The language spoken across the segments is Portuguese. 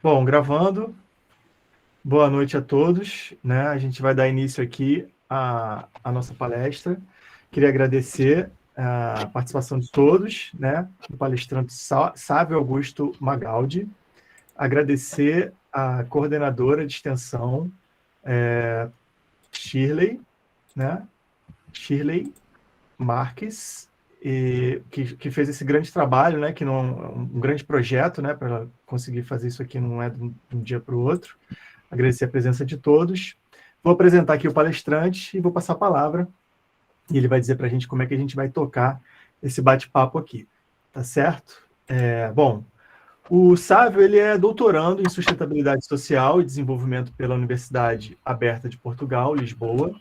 Bom, gravando. Boa noite a todos, né? A gente vai dar início aqui à nossa palestra. Queria agradecer a participação de todos, né? Do palestrante Sávio Augusto Magaldi. Agradecer a coordenadora de extensão, Shirley, né? Shirley Marques, que fez esse grande trabalho, né? Que não um grande projeto, né? Para conseguir fazer isso aqui não é de um dia para o outro. Agradecer a presença de todos. Vou apresentar aqui o palestrante e vou passar a palavra. E ele vai dizer para a gente como é que a gente vai tocar esse bate-papo aqui. Tá certo? Bom, o Sávio ele é doutorando em sustentabilidade social e desenvolvimento pela Universidade Aberta de Portugal, Lisboa.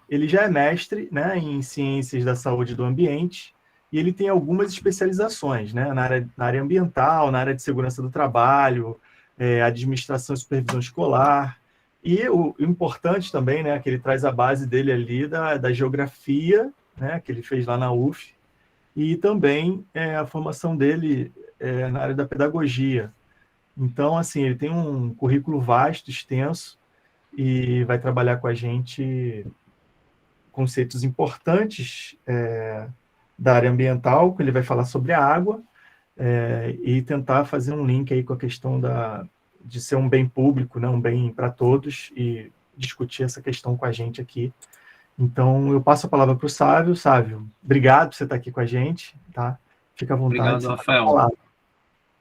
Ele já é mestre, né, em ciências da saúde e do ambiente e ele tem algumas especializações, né, na área ambiental, na área de segurança do trabalho, administração e supervisão escolar. E o importante também, né, que ele traz a base dele ali da geografia, né, que ele fez lá na UF, e também a formação dele na área da pedagogia. Então, assim, ele tem um currículo vasto, extenso, e vai trabalhar com a gente conceitos importantes da área ambiental, que ele vai falar sobre a água, e tentar fazer um link aí com a questão de ser um bem público, né, um bem para todos, e discutir essa questão com a gente aqui. Então, eu passo a palavra para o Sávio. Sávio, obrigado por você estar aqui com a gente, tá? Fica à vontade, Obrigado, você está com a Rafael. palavra.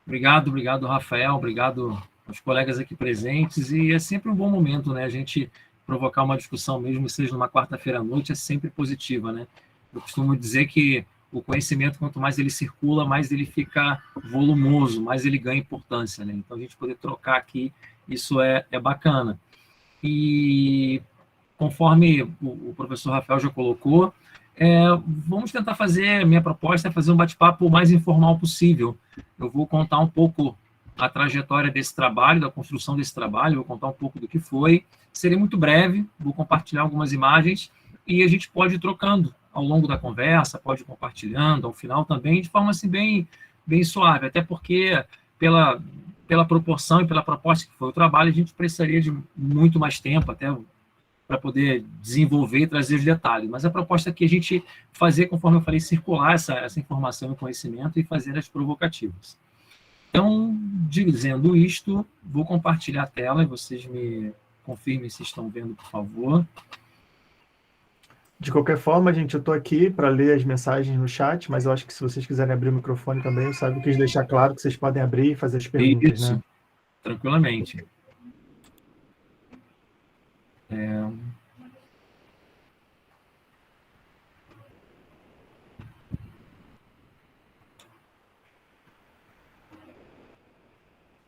Obrigado, Rafael. Obrigado aos colegas aqui presentes. E é sempre um bom momento, né? A gente provocar uma discussão, mesmo que seja numa quarta-feira à noite, é sempre positiva, né? Eu costumo dizer que o conhecimento, quanto mais ele circula, mais ele fica volumoso, mais ele ganha importância, né? Então, a gente poder trocar aqui, isso é bacana. E conforme o professor Rafael já colocou, vamos tentar fazer, minha proposta é fazer um bate-papo o mais informal possível. Eu vou contar um pouco a trajetória desse trabalho, da construção desse trabalho, vou contar um pouco do que foi. Serei muito breve, vou compartilhar algumas imagens e a gente pode ir trocando ao longo da conversa, pode ir compartilhando, ao final também, de forma assim bem suave, até porque pela proporção e pela proposta que foi o trabalho, a gente precisaria de muito mais tempo, até para poder desenvolver e trazer os detalhes. Mas a proposta é que a gente fazer, conforme eu falei, circular essa informação e conhecimento e fazer as provocativas. Então, dizendo isto, vou compartilhar a tela e vocês me confirmem se estão vendo, por favor. De qualquer forma, gente, eu estou aqui para ler as mensagens no chat, mas eu acho que se vocês quiserem abrir o microfone também, o Sávio quis deixar claro que vocês podem abrir e fazer as perguntas, Isso, né? tranquilamente.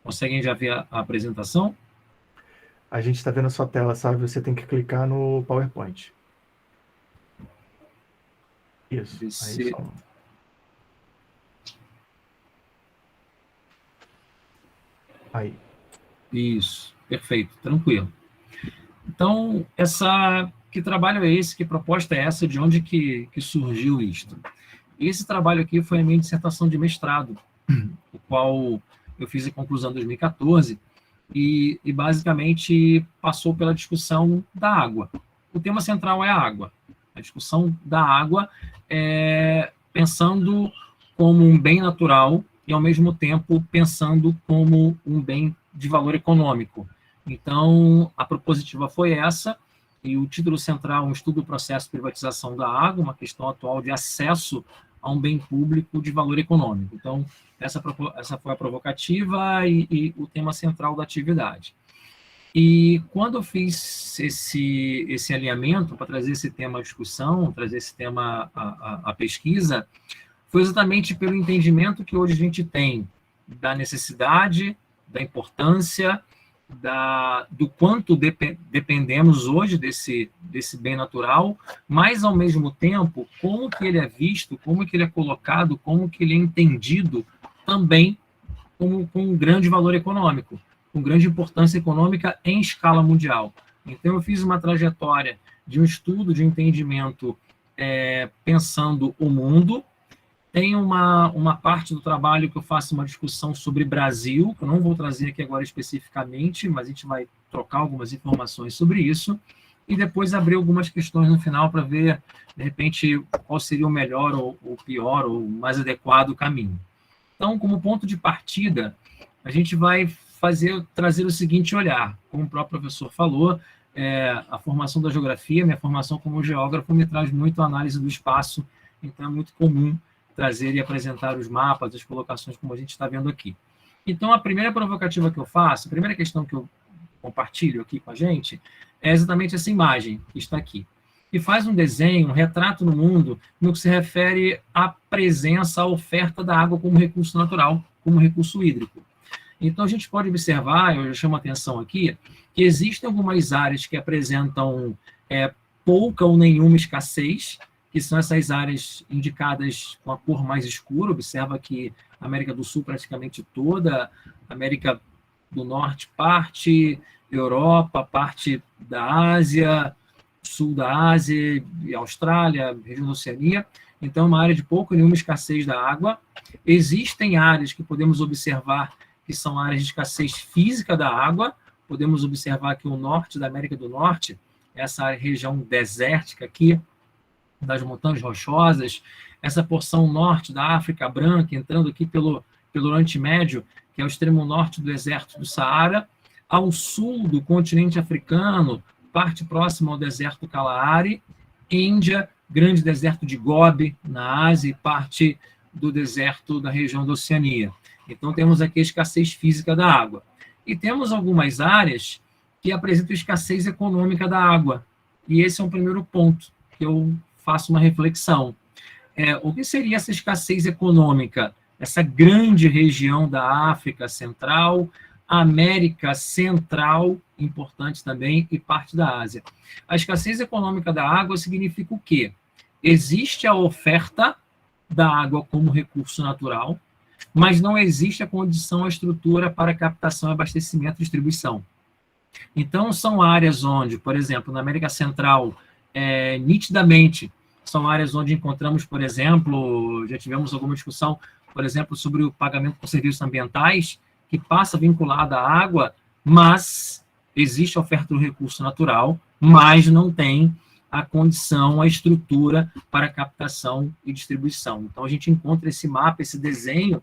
Conseguem já ver a apresentação? A gente está vendo a sua tela, sabe? Você tem que clicar no PowerPoint. Isso. Aí só... Aí. Isso, perfeito, tranquilo. Então, que trabalho é esse? Que proposta é essa? De onde que surgiu isto? Esse trabalho aqui foi a minha dissertação de mestrado, o qual eu fiz a conclusão em 2014, e basicamente passou pela discussão da água. O tema central é a água. A discussão da água pensando como um bem natural e, ao mesmo tempo, pensando como um bem de valor econômico. Então, a propositiva foi essa, e o título central, um estudo do processo de privatização da água, uma questão atual de acesso a um bem público de valor econômico. Então, essa foi a provocativa e o tema central da atividade. E quando eu fiz esse alinhamento para trazer esse tema à discussão, trazer esse tema à pesquisa, foi exatamente pelo entendimento que hoje a gente tem da necessidade, da importância, do quanto dependemos hoje desse bem natural, mas, ao mesmo tempo, como que ele é visto, como que ele é colocado, como que ele é entendido também com um grande valor econômico, com grande importância econômica em escala mundial. Então, eu fiz uma trajetória de um estudo, de entendimento, pensando o mundo, Tem uma parte do trabalho que eu faço uma discussão sobre Brasil, que eu não vou trazer aqui agora especificamente, mas a gente vai trocar algumas informações sobre isso, e depois abrir algumas questões no final para ver, de repente, qual seria o melhor ou pior ou mais adequado caminho. Então, como ponto de partida, a gente vai trazer o seguinte olhar. Como o próprio professor falou, a formação da geografia, minha formação como geógrafo, me traz muito a análise do espaço, então é muito comum trazer e apresentar os mapas, as colocações, como a gente está vendo aqui. Então, a primeira provocativa que eu faço, a primeira questão que eu compartilho aqui com a gente, é exatamente essa imagem que está aqui. E faz um desenho, um retrato no mundo, no que se refere à presença, à oferta da água como recurso natural, como recurso hídrico. Então, a gente pode observar, eu já chamo a atenção aqui, que existem algumas áreas que apresentam pouca ou nenhuma escassez, que são essas áreas indicadas com a cor mais escura. Observa que a América do Sul praticamente toda, América do Norte parte, Europa, parte da Ásia, sul da Ásia e Austrália, região da Oceania. Então, é uma área de pouca ou nenhuma escassez da água. Existem áreas que podemos observar que são áreas de escassez física da água. Podemos observar que o norte da América do Norte, essa região desértica aqui, das montanhas rochosas, essa porção norte da África Branca, entrando aqui pelo Oriente Médio, que é o extremo norte do deserto do Saara, ao sul do continente africano, parte próxima ao deserto do Kalahari, Índia, grande deserto de Gobi, na Ásia, e parte do deserto da região da Oceania. Então, temos aqui a escassez física da água. E temos algumas áreas que apresentam escassez econômica da água. E esse é um primeiro ponto que eu faço uma reflexão. O que seria essa escassez econômica? Essa grande região da África Central, América Central, importante também, e parte da Ásia. A escassez econômica da água significa o quê? Existe a oferta da água como recurso natural, mas não existe a condição, a estrutura para captação, abastecimento e distribuição. Então, são áreas onde, por exemplo, na América Central, nitidamente, são áreas onde encontramos, por exemplo, já tivemos alguma discussão, por exemplo, sobre o pagamento por serviços ambientais, que passa vinculado à água, mas existe a oferta do recurso natural, mas não tem a condição, a estrutura para captação e distribuição. Então, a gente encontra esse mapa, esse desenho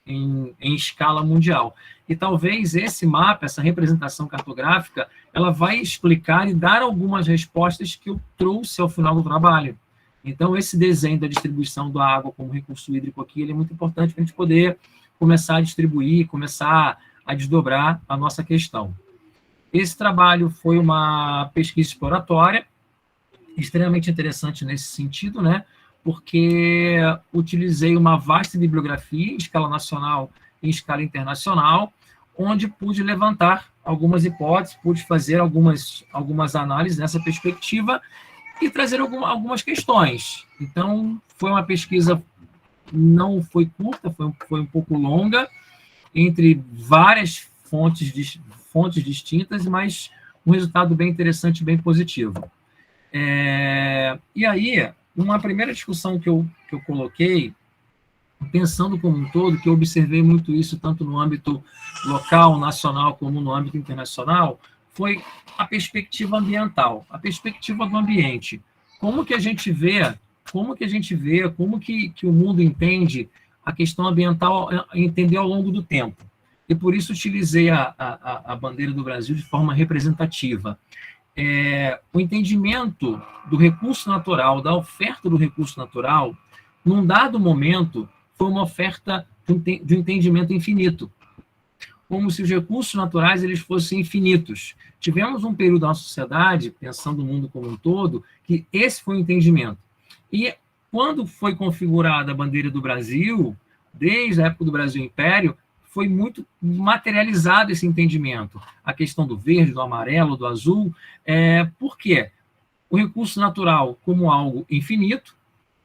em escala mundial. E talvez esse mapa, essa representação cartográfica, ela vai explicar e dar algumas respostas que eu trouxe ao final do trabalho. Então, esse desenho da distribuição da água como recurso hídrico aqui, ele é muito importante para a gente poder começar a distribuir, começar a desdobrar a nossa questão. Esse trabalho foi uma pesquisa exploratória, extremamente interessante nesse sentido, né? Porque utilizei uma vasta bibliografia em escala nacional e em escala internacional, onde pude levantar algumas hipóteses, pude fazer algumas análises nessa perspectiva e trazer algumas questões. Então, foi uma pesquisa, não foi curta, foi um pouco longa, entre várias fontes distintas, mas um resultado bem interessante, bem positivo. E aí, uma primeira discussão que eu coloquei, pensando como um todo, que eu observei muito isso tanto no âmbito local, nacional, como no âmbito internacional, foi a perspectiva ambiental, a perspectiva do ambiente. Como que o mundo entende a questão ambiental, entender ao longo do tempo. E por isso utilizei a bandeira do Brasil de forma representativa. O entendimento do recurso natural, da oferta do recurso natural, num dado momento, foi uma oferta de um entendimento infinito, como se os recursos naturais eles fossem infinitos. Tivemos um período da nossa sociedade, pensando no mundo como um todo, que esse foi o entendimento. E quando foi configurada a bandeira do Brasil, desde a época do Brasil Império, foi muito materializado esse entendimento. A questão do verde, do amarelo, do azul. Por quê? O recurso natural como algo infinito,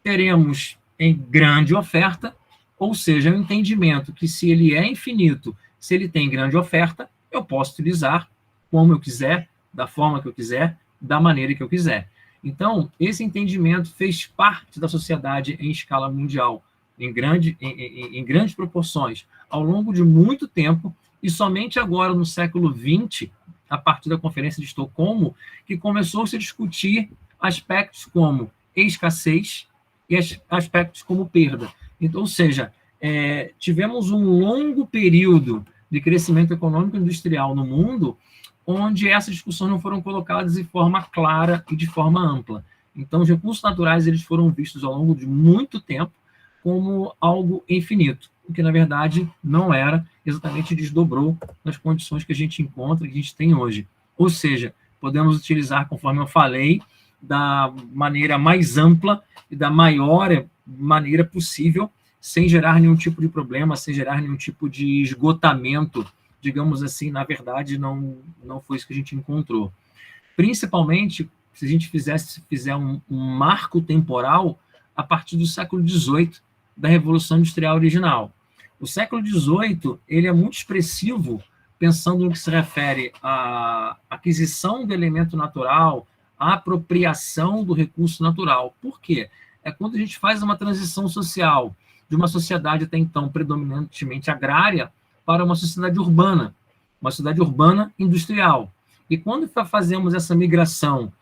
teremos em grande oferta, ou seja, o entendimento que se ele é infinito, se ele tem grande oferta, eu posso utilizar como eu quiser, da forma que eu quiser, da maneira que eu quiser. Então, esse entendimento fez parte da sociedade em escala mundial, em grandes proporções ao longo de muito tempo, e somente agora, no século XX, a partir da Conferência de Estocolmo, que começou-se a discutir aspectos como escassez e aspectos como perda. Então, ou seja, tivemos um longo período de crescimento econômico e industrial no mundo, onde essas discussões não foram colocadas de forma clara e de forma ampla. Então, os recursos naturais eles foram vistos ao longo de muito tempo como algo infinito, o que, na verdade, não era, exatamente desdobrou nas condições que a gente encontra, que a gente tem hoje. Ou seja, podemos utilizar, conforme eu falei, da maneira mais ampla e da maior maneira possível, sem gerar nenhum tipo de problema, sem gerar nenhum tipo de esgotamento, digamos assim. Na verdade, não foi isso que a gente encontrou. Principalmente, se a gente fizer um marco temporal a partir do século XVIII, da Revolução Industrial original. O século XVIII ele é muito expressivo, pensando no que se refere à aquisição do elemento natural, à apropriação do recurso natural. Por quê? É quando a gente faz uma transição social de uma sociedade até então predominantemente agrária para uma sociedade urbana industrial. E quando fazemos essa migração,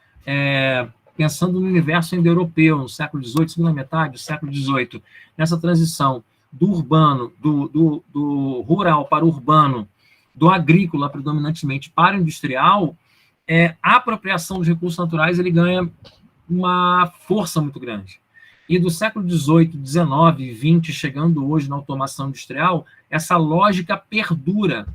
pensando no universo indo-europeu, no século XVIII, segunda metade do século XVIII, nessa transição do urbano, do rural para o urbano, do agrícola predominantemente para o industrial, a apropriação dos recursos naturais ele ganha uma força muito grande. E do século XVIII, XIX e XX, chegando hoje na automação industrial, essa lógica perdura.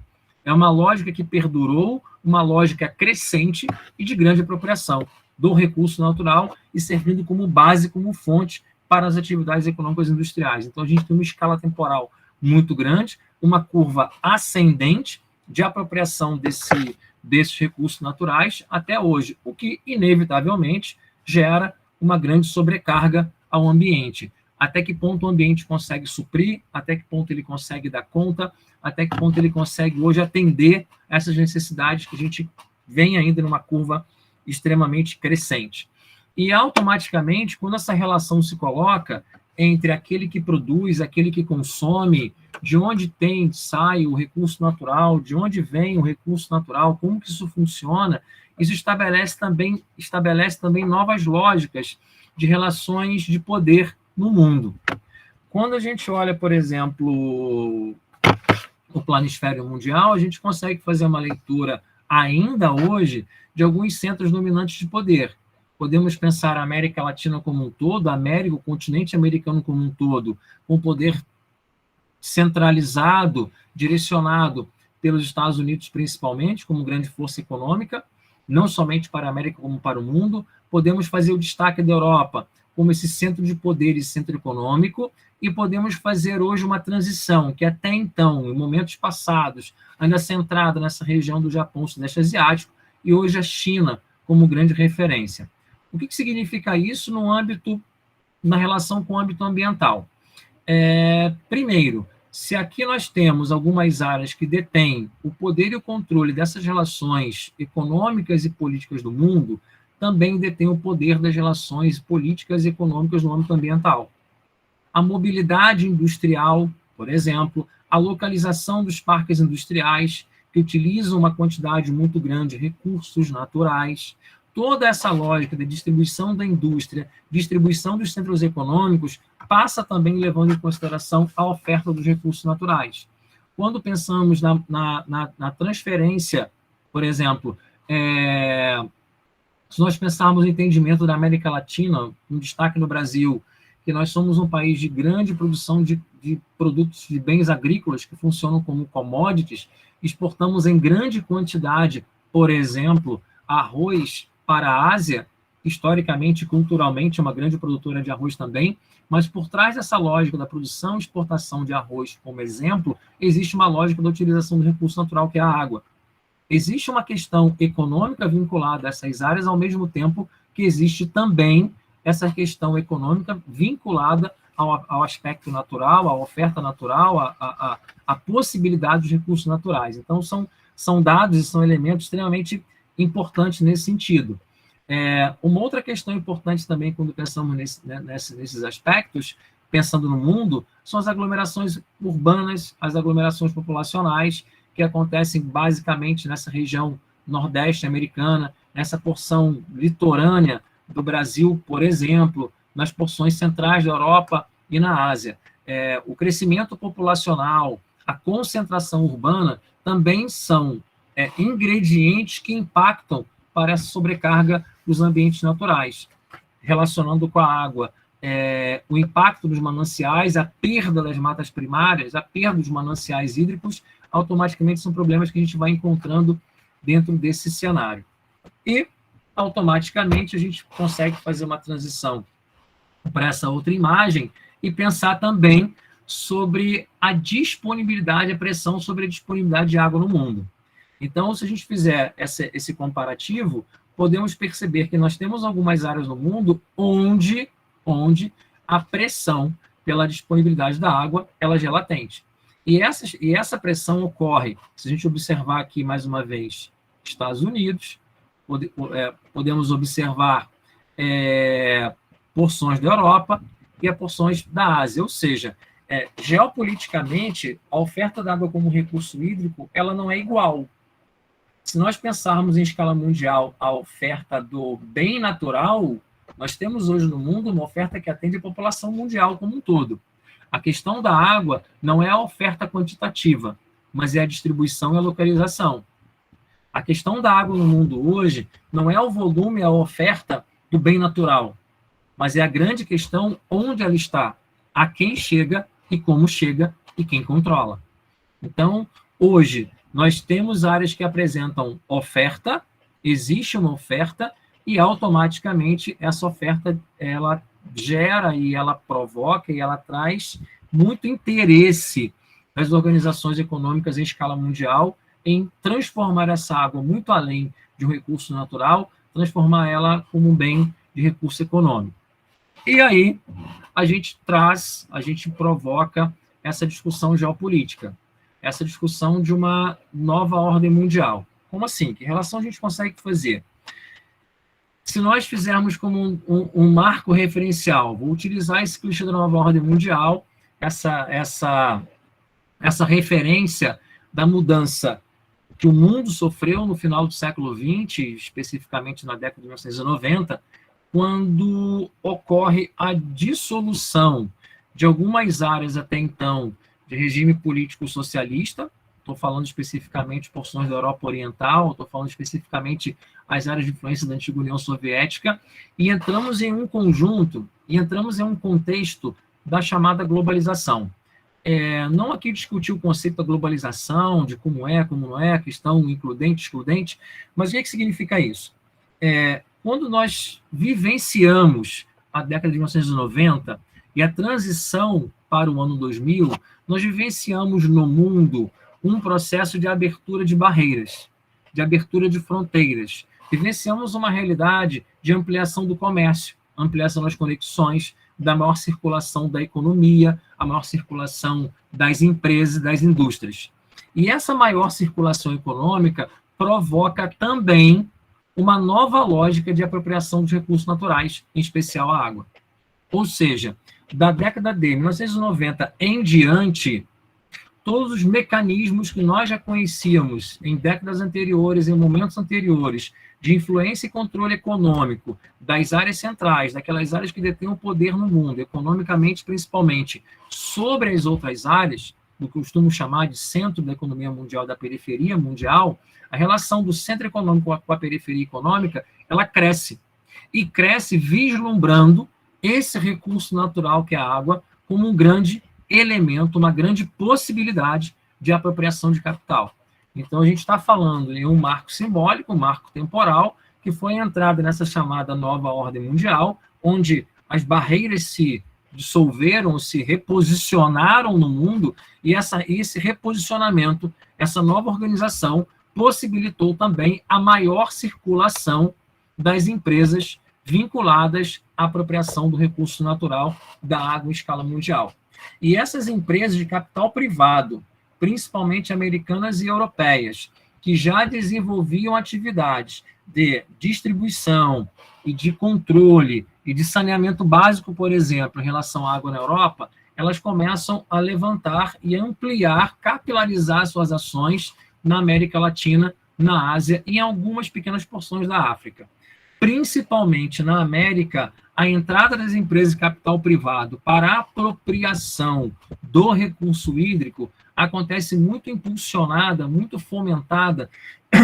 É uma lógica que perdurou, uma lógica crescente e de grande apropriação do recurso natural e servindo como base, como fonte para as atividades econômicas industriais. Então, a gente tem uma escala temporal muito grande, uma curva ascendente de apropriação desses recursos naturais até hoje, o que, inevitavelmente, gera uma grande sobrecarga ao ambiente. Até que ponto o ambiente consegue suprir, até que ponto ele consegue dar conta, até que ponto ele consegue hoje atender essas necessidades que a gente vem ainda numa curva extremamente crescente. E automaticamente, quando essa relação se coloca entre aquele que produz, aquele que consome, de onde sai o recurso natural, de onde vem o recurso natural, como que isso funciona, isso estabelece também novas lógicas de relações de poder no mundo. Quando a gente olha, por exemplo, o planisfério mundial, a gente consegue fazer uma leitura ainda hoje de alguns centros dominantes de poder. Podemos pensar a América Latina como um todo, o continente americano como um todo, com poder centralizado, direcionado pelos Estados Unidos principalmente, como grande força econômica, não somente para a América como para o mundo. Podemos fazer o destaque da Europa como esse centro de poder e centro econômico, e podemos fazer hoje uma transição que até então, em momentos passados, ainda centrada nessa região do Japão, Sudeste Asiático, e hoje a China como grande referência. O que significa isso na relação com o âmbito ambiental? Primeiro, se aqui nós temos algumas áreas que detêm o poder e o controle dessas relações econômicas e políticas do mundo, também detém o poder das relações políticas e econômicas no âmbito ambiental. A mobilidade industrial, por exemplo, a localização dos parques industriais, que utilizam uma quantidade muito grande de recursos naturais, toda essa lógica de distribuição da indústria, distribuição dos centros econômicos, passa também levando em consideração a oferta dos recursos naturais. Quando pensamos na transferência, por exemplo, se nós pensarmos no entendimento da América Latina, um destaque no Brasil, que nós somos um país de grande produção de produtos, de bens agrícolas que funcionam como commodities, exportamos em grande quantidade, por exemplo, arroz para a Ásia, historicamente e culturalmente, uma grande produtora de arroz também, mas por trás dessa lógica da produção e exportação de arroz, como exemplo, existe uma lógica da utilização do recurso natural, que é a água. Existe uma questão econômica vinculada a essas áreas, ao mesmo tempo que existe também essa questão econômica vinculada ao aspecto natural, à oferta natural, à possibilidade dos recursos naturais. Então, são dados e são elementos extremamente importantes nesse sentido. Uma outra questão importante também, quando pensamos nesses aspectos, pensando no mundo, são as aglomerações urbanas, as aglomerações populacionais, que acontecem basicamente nessa região nordeste americana, nessa porção litorânea do Brasil, por exemplo, nas porções centrais da Europa e na Ásia. O crescimento populacional, a concentração urbana também são ingredientes que impactam para essa sobrecarga dos ambientes naturais, relacionando com a água. O impacto dos mananciais, a perda das matas primárias, a perda dos mananciais hídricos, automaticamente são problemas que a gente vai encontrando dentro desse cenário. E, automaticamente, a gente consegue fazer uma transição para essa outra imagem e pensar também sobre a disponibilidade, a pressão sobre a disponibilidade de água no mundo. Então, se a gente fizer esse comparativo, podemos perceber que nós temos algumas áreas no mundo onde a pressão pela disponibilidade da água ela já é latente. E essa pressão ocorre, se a gente observar aqui mais uma vez, Estados Unidos, podemos observar porções da Europa e porções da Ásia, ou seja, geopoliticamente, a oferta da água como recurso hídrico, ela não é igual. Se nós pensarmos em escala mundial a oferta do bem natural, nós temos hoje no mundo uma oferta que atende a população mundial como um todo. A questão da água não é a oferta quantitativa, mas é a distribuição e a localização. A questão da água no mundo hoje não é o volume, a oferta do bem natural, mas é a grande questão onde ela está, a quem chega e como chega e quem controla. Então, hoje, nós temos áreas que apresentam oferta, existe uma oferta, e automaticamente essa oferta ela gera e ela provoca e ela traz muito interesse das organizações econômicas em escala mundial em transformar essa água muito além de um recurso natural, transformar ela como um bem de recurso econômico. E aí a gente provoca essa discussão geopolítica, essa discussão de uma nova ordem mundial. Como assim? Que relação a gente consegue fazer? Se nós fizermos como um marco referencial, vou utilizar esse clichê da nova ordem mundial, essa referência da mudança que o mundo sofreu no final do século XX, especificamente na década de 1990, quando ocorre a dissolução de algumas áreas até então de regime político socialista. Estou falando especificamente porções da Europa Oriental, estou falando especificamente as áreas de influência da antiga União Soviética, e entramos em um conjunto, e entramos em um contexto da chamada globalização. Não aqui discutir o conceito da globalização, de como não é, questão includente, excludente, mas o que significa isso? Quando nós vivenciamos a década de 1990 e a transição para o ano 2000, nós vivenciamos no mundo um processo de abertura de barreiras, de abertura de fronteiras. Vivenciamos uma realidade de ampliação do comércio, ampliação das conexões, da maior circulação da economia, a maior circulação das empresas e das indústrias. E essa maior circulação econômica provoca também uma nova lógica de apropriação dos recursos naturais, em especial a água. Ou seja, da década de 1990 em diante, todos os mecanismos que nós já conhecíamos em décadas anteriores, em momentos anteriores, de influência e controle econômico das áreas centrais, daquelas áreas que detêm o poder no mundo, economicamente principalmente, sobre as outras áreas, do que eu costumo chamar de centro da economia mundial, da periferia mundial, a relação do centro econômico com a periferia econômica, ela cresce. E cresce vislumbrando esse recurso natural que é a água como um grande elemento, uma grande possibilidade de apropriação de capital. Então, a gente está falando em um marco simbólico, um marco temporal, que foi a entrada nessa chamada nova ordem mundial, onde as barreiras se dissolveram, se reposicionaram no mundo, e esse reposicionamento, essa nova organização, possibilitou também a maior circulação das empresas vinculadas à apropriação do recurso natural da água em escala mundial. E essas empresas de capital privado, principalmente americanas e europeias, que já desenvolviam atividades de distribuição e de controle e de saneamento básico, por exemplo, em relação à água na Europa, elas começam a levantar e ampliar, capilarizar suas ações na América Latina, na Ásia e em algumas pequenas porções da África. Principalmente na América, a entrada das empresas de capital privado para a apropriação do recurso hídrico acontece muito impulsionada, muito fomentada,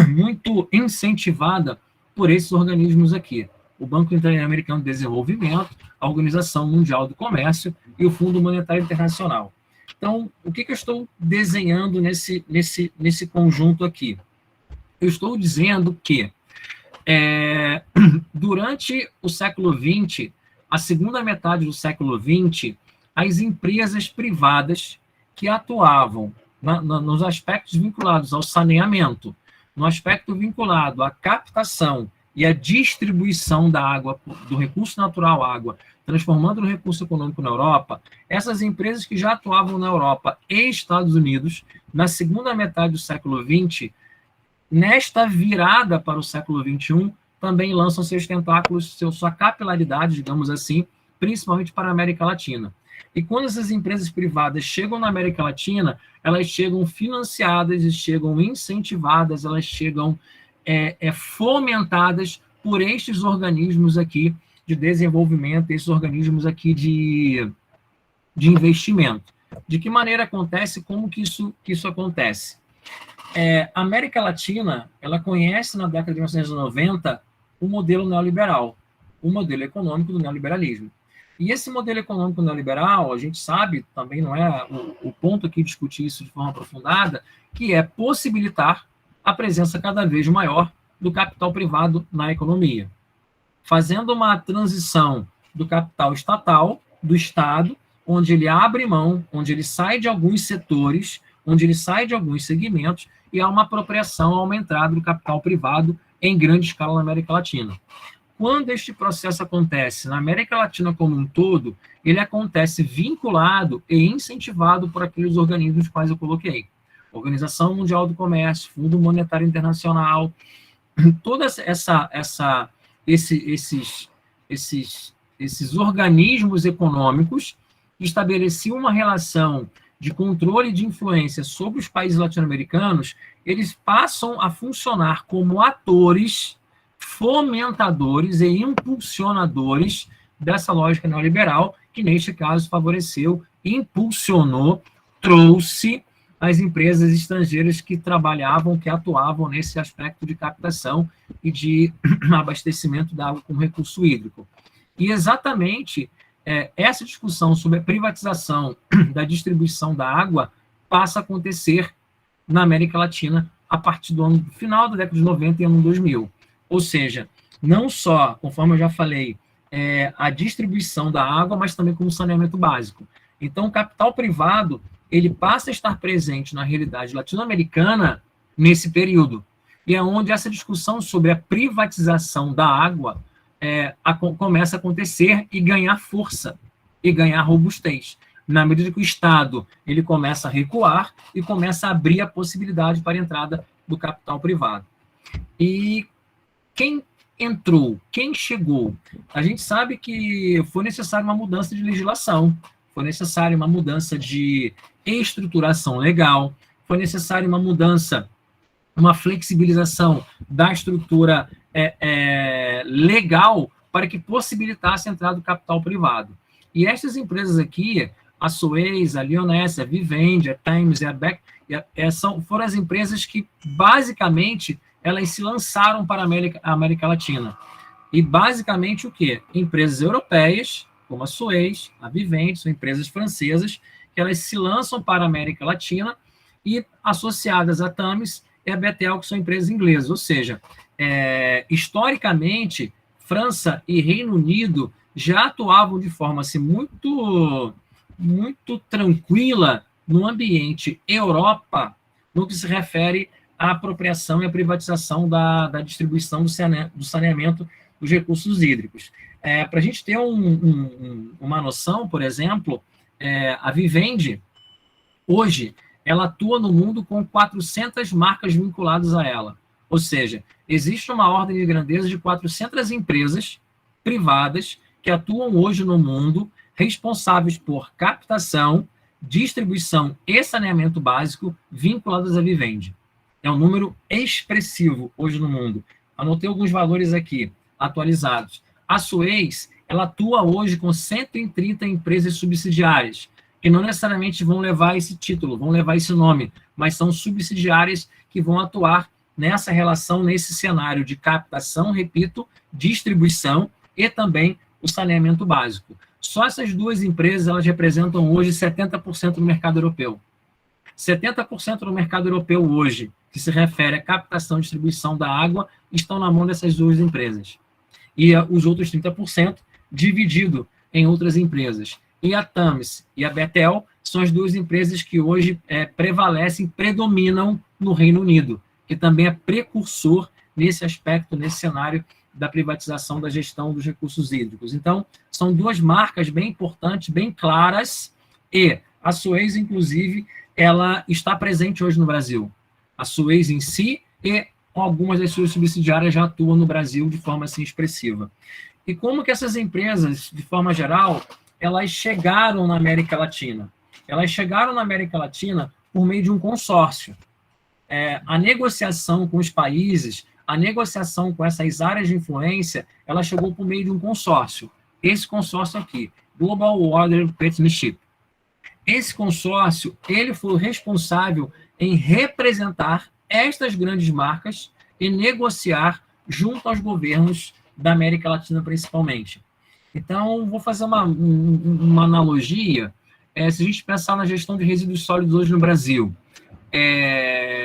muito incentivada por esses organismos aqui. O Banco Interamericano de Desenvolvimento, a Organização Mundial do Comércio e o Fundo Monetário Internacional. Então, o que eu estou desenhando nesse conjunto aqui? Eu estou dizendo que durante o século XX, a segunda metade do século XX, as empresas privadas que atuavam nos aspectos vinculados ao saneamento, no aspecto vinculado à captação e à distribuição da água, do recurso natural água, transformando no recurso econômico na Europa, essas empresas que já atuavam na Europa e Estados Unidos, na segunda metade do século XX, nesta virada para o século XXI, também lançam seus tentáculos, sua capilaridade, digamos assim, principalmente para a América Latina. E quando essas empresas privadas chegam na América Latina, elas chegam financiadas, chegam incentivadas, elas chegam fomentadas por estes organismos aqui de desenvolvimento, esses organismos aqui de investimento. De que maneira acontece? Como que isso acontece? A América Latina, ela conhece na década de 1990 o modelo neoliberal, o modelo econômico do neoliberalismo. E esse modelo econômico neoliberal, a gente sabe, também não é o ponto aqui de discutir isso de forma aprofundada, que é possibilitar a presença cada vez maior do capital privado na economia, fazendo uma transição do capital estatal, do Estado, onde ele abre mão, onde ele sai de alguns setores, onde ele sai de alguns segmentos, e há uma apropriação, há uma entrada do capital privado em grande escala na América Latina. Quando este processo acontece na América Latina como um todo, ele acontece vinculado e incentivado por aqueles organismos quais eu coloquei. Organização Mundial do Comércio, Fundo Monetário Internacional, todos esses organismos econômicos estabeleciam uma relação de controle e de influência sobre os países latino-americanos, eles passam a funcionar como atores fomentadores e impulsionadores dessa lógica neoliberal, que neste caso favoreceu, impulsionou, trouxe as empresas estrangeiras que trabalhavam, que atuavam nesse aspecto de captação e de abastecimento da água com recurso hídrico. E exatamente essa discussão sobre a privatização da distribuição da água passa a acontecer na América Latina a partir do final da década de 90 e ano 2000. Ou seja, não só, conforme eu já falei, a distribuição da água, mas também como saneamento básico. Então, o capital privado, ele passa a estar presente na realidade latino-americana nesse período. E é onde essa discussão sobre a privatização da água começa a acontecer e ganhar força, e ganhar robustez. Na medida que o Estado ele começa a recuar e começa a abrir a possibilidade para a entrada do capital privado. E quem entrou, quem chegou? A gente sabe que foi necessária uma mudança de legislação, foi necessária uma mudança de estruturação legal, foi necessária uma mudança, uma flexibilização da estrutura legal para que possibilitasse a entrada do capital privado. E estas empresas aqui, a Suez, a Lyoness, a Vivendi, a Times e a Beck, foram as empresas que, basicamente, elas se lançaram para a América Latina. E, basicamente, o quê? Empresas europeias, como a Suez, a Vivendi, são empresas francesas, que elas se lançam para a América Latina e associadas a Tames e a Bechtel, que são empresas inglesas. Ou seja, historicamente, França e Reino Unido já atuavam de forma assim, muito tranquila no ambiente Europa, no que se refere à apropriação e à privatização da distribuição do saneamento dos recursos hídricos. Para a gente ter uma noção, por exemplo, a Vivendi, hoje, ela atua no mundo com 400 marcas vinculadas a ela. Ou seja, existe uma ordem de grandeza de 400 empresas privadas que atuam hoje no mundo, responsáveis por captação, distribuição e saneamento básico vinculadas à Vivendi. É um número expressivo hoje no mundo. Anotei alguns valores aqui, atualizados. A Suez, ela atua hoje com 130 empresas subsidiárias, que não necessariamente vão levar esse título, vão levar esse nome, mas são subsidiárias que vão atuar nessa relação, nesse cenário de captação, repito, distribuição e também o saneamento básico. Só essas duas empresas, elas representam hoje 70% do mercado europeu. 70% do mercado europeu hoje, que se refere à captação e distribuição da água, estão na mão dessas duas empresas. E os outros 30% dividido em outras empresas. E a Thames e a Bechtel são as duas empresas que hoje prevalecem, predominam no Reino Unido, que também é precursor nesse aspecto, nesse cenário da privatização da gestão dos recursos hídricos. Então, são duas marcas bem importantes, bem claras, e a Suez, inclusive, ela está presente hoje no Brasil. A Suez em si e algumas das suas subsidiárias já atuam no Brasil de forma assim expressiva. E como que essas empresas, de forma geral, elas chegaram na América Latina? Elas chegaram na América Latina por meio de um consórcio. A negociação com os países, a negociação com essas áreas de influência, ela chegou por meio de um consórcio. Esse consórcio aqui, Global Water Partnership. Esse consórcio, ele foi responsável em representar estas grandes marcas e negociar junto aos governos da América Latina, principalmente. Então, vou fazer uma analogia. Se a gente pensar na gestão de resíduos sólidos hoje no Brasil,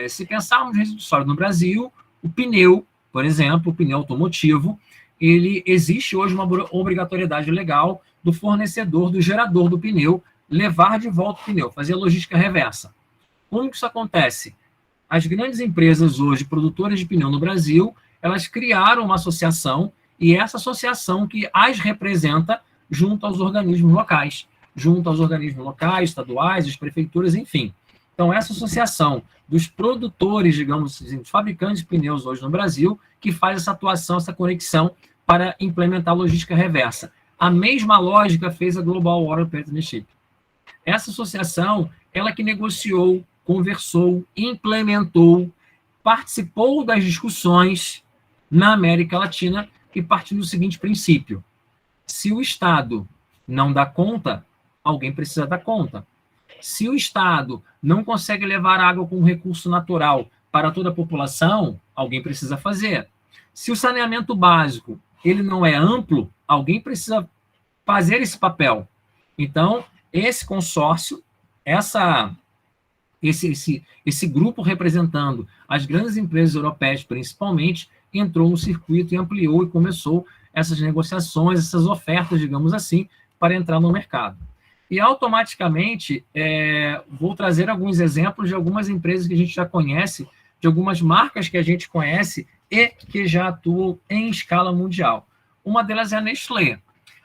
se pensarmos em resíduos sólidos no Brasil, o pneu, por exemplo, o pneu automotivo, ele existe hoje uma obrigatoriedade legal do fornecedor, do gerador do pneu, levar de volta o pneu, fazer a logística reversa. Como que isso acontece? As grandes empresas hoje, produtoras de pneu no Brasil, elas criaram uma associação, e essa associação que as representa junto aos organismos locais, estaduais, as prefeituras, enfim. Então, essa associação dos produtores, digamos assim, dos fabricantes de pneus hoje no Brasil, que faz essa atuação, essa conexão para implementar a logística reversa. A mesma lógica fez a Global Water Partnership. Essa associação, ela que negociou, conversou, implementou, participou das discussões na América Latina e partiu do seguinte princípio: se o Estado não dá conta, alguém precisa dar conta. Se o Estado não consegue levar água como recurso natural para toda a população, alguém precisa fazer. Se o saneamento básico ele não é amplo, alguém precisa fazer esse papel. Então, esse consórcio, esse grupo representando as grandes empresas europeias, principalmente, entrou no circuito e ampliou e começou essas negociações, essas ofertas, digamos assim, para entrar no mercado. E, automaticamente, vou trazer alguns exemplos de algumas empresas que a gente já conhece, de algumas marcas que a gente conhece e que já atuam em escala mundial. Uma delas é a Nestlé.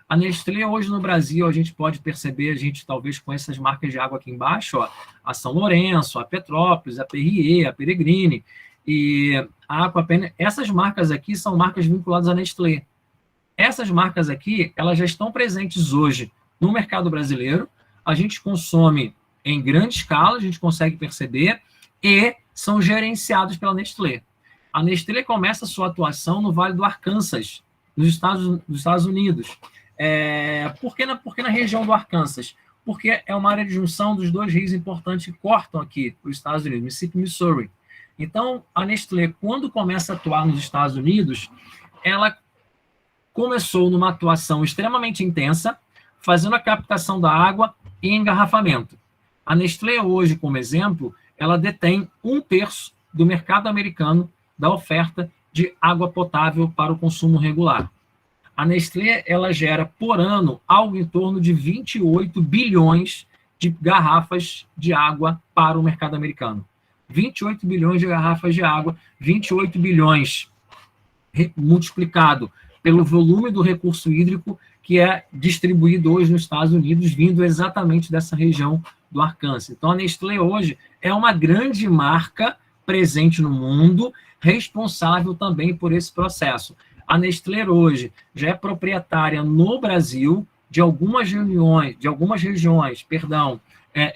A Nestlé, hoje no Brasil, a gente pode perceber, a gente talvez conheça as marcas de água aqui embaixo, ó, a São Lourenço, a Petrópolis, a Perrier, a Peregrine e a Aquapene. Essas marcas aqui são marcas vinculadas à Nestlé. Essas marcas aqui, elas já estão presentes hoje no mercado brasileiro, a gente consome em grande escala, a gente consegue perceber, e são gerenciados pela Nestlé. A Nestlé começa a sua atuação no Vale do Arkansas, nos Estados Unidos. Por que na região do Arkansas? Porque é uma área de junção dos dois rios importantes que cortam aqui os Estados Unidos, Mississippi e Missouri. Então, a Nestlé, quando começa a atuar nos Estados Unidos, ela começou numa atuação extremamente intensa, fazendo a captação da água e engarrafamento. A Nestlé hoje, como exemplo, ela detém 1/3 do mercado americano da oferta de água potável para o consumo regular. A Nestlé, ela gera por ano algo em torno de 28 bilhões de garrafas de água para o mercado americano. 28 bilhões de garrafas de água, 28 bilhões multiplicado pelo volume do recurso hídrico que é distribuído hoje nos Estados Unidos, vindo exatamente dessa região do Arkansas. Então, a Nestlé hoje é uma grande marca presente no mundo, responsável também por esse processo. A Nestlé hoje já é proprietária no Brasil de algumas regiões,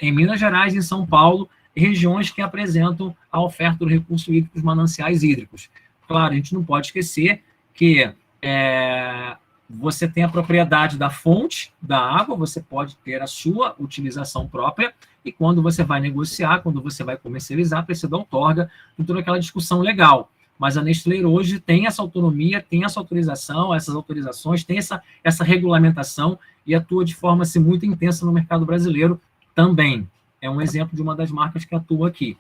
em Minas Gerais e em São Paulo, regiões que apresentam a oferta do recurso hídrico dos mananciais hídricos. Claro, a gente não pode esquecer que você tem a propriedade da fonte da água, você pode ter a sua utilização própria, e quando você vai negociar, quando você vai comercializar, precisa da outorga, em toda aquela discussão legal. Mas a Nestlé hoje tem essa autonomia, tem essa autorização, essas autorizações, tem essa regulamentação e atua de forma assim, muito intensa no mercado brasileiro também. É um exemplo de uma das marcas que atua aqui.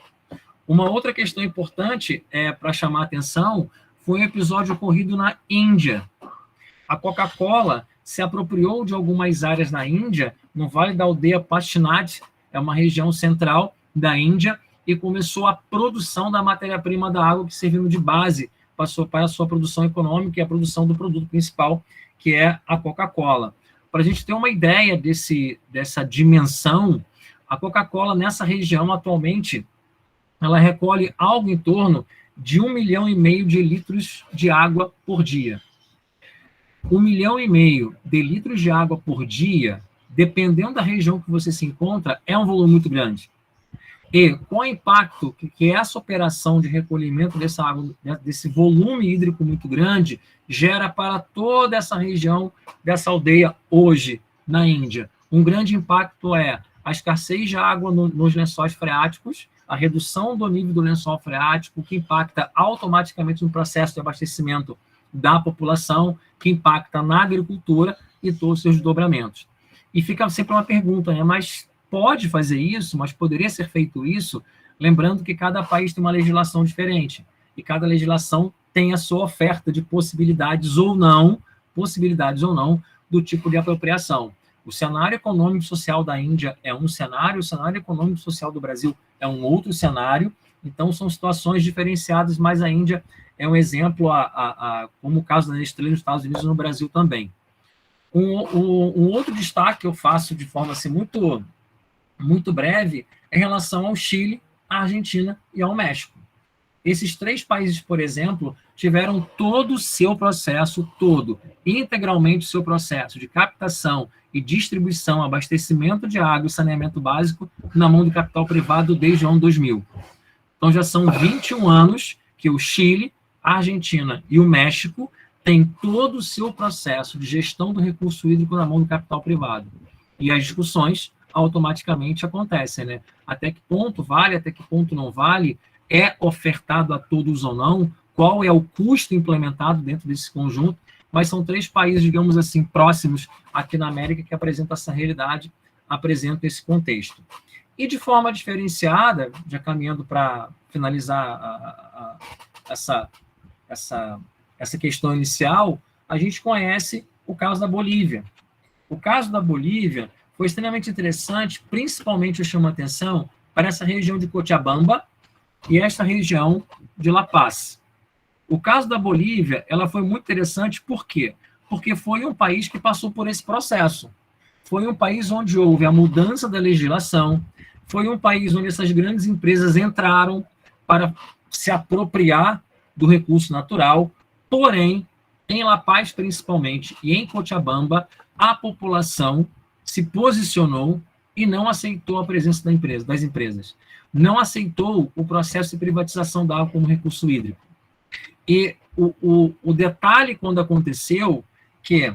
Uma outra questão importante para chamar a atenção foi um episódio ocorrido na Índia. A Coca-Cola se apropriou de algumas áreas na Índia, no Vale da Aldeia Pastinad, é uma região central da Índia, e começou a produção da matéria-prima da água que serviu de base para a sua produção econômica e a produção do produto principal, que é a Coca-Cola. Para a gente ter uma ideia dessa dimensão, a Coca-Cola nessa região atualmente, ela recolhe algo em torno de 1,5 milhão de litros de água por dia. 1,5 milhão de litros de água por dia, dependendo da região que você se encontra, é um volume muito grande. E com o impacto que essa operação de recolhimento dessa água, desse volume hídrico muito grande, gera para toda essa região dessa aldeia hoje, na Índia. Um grande impacto é a escassez de água nos lençóis freáticos, a redução do nível do lençol freático, que impacta automaticamente no processo de abastecimento da população, que impacta na agricultura e todos os seus desdobramentos. E fica sempre uma pergunta, né? Mas pode fazer isso, mas poderia ser feito isso, lembrando que cada país tem uma legislação diferente, e cada legislação tem a sua oferta de possibilidades ou não, do tipo de apropriação. O cenário econômico e social da Índia é um cenário, o cenário econômico e social do Brasil é um outro cenário, então são situações diferenciadas, mas a Índia é um exemplo, como o caso da Nestlé nos Estados Unidos e no Brasil também. Um outro destaque que eu faço de forma assim, muito breve em relação ao Chile, à Argentina e ao México. Esses 3 países, por exemplo, tiveram todo o seu processo, integralmente o seu processo de captação e distribuição, abastecimento de água e saneamento básico na mão do capital privado desde o ano 2000. Então já são 21 anos que o Chile, a Argentina e o México têm todo o seu processo de gestão do recurso hídrico na mão do capital privado. E as discussões automaticamente acontecem, né? Até que ponto vale, até que ponto não vale, é ofertado a todos ou não, qual é o custo implementado dentro desse conjunto, mas são 3 países, digamos assim, próximos aqui na América que apresentam essa realidade, apresentam esse contexto. E de forma diferenciada, já caminhando para finalizar essa questão inicial, a gente conhece o caso da Bolívia. O caso da Bolívia foi extremamente interessante, principalmente eu chamo a atenção para essa região de Cochabamba e esta região de La Paz. O caso da Bolívia, ela foi muito interessante, por quê? Porque foi um país que passou por esse processo. Foi um país onde houve a mudança da legislação, foi um país onde essas grandes empresas entraram para se apropriar do recurso natural, porém, em La Paz principalmente e em Cochabamba, a população se posicionou e não aceitou a presença das empresas. Não aceitou o processo de privatização da água como recurso hídrico. E o detalhe quando aconteceu que,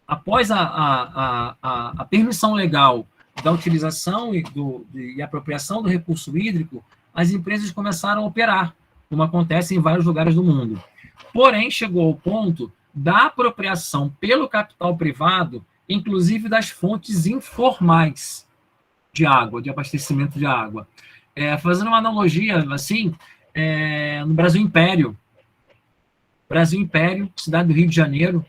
após a permissão legal da utilização e apropriação do recurso hídrico, as empresas começaram a operar, como acontece em vários lugares do mundo. Porém, chegou ao ponto da apropriação pelo capital privado, inclusive das fontes informais de água, de abastecimento de água. Fazendo uma analogia, assim, no Brasil Império, cidade do Rio de Janeiro,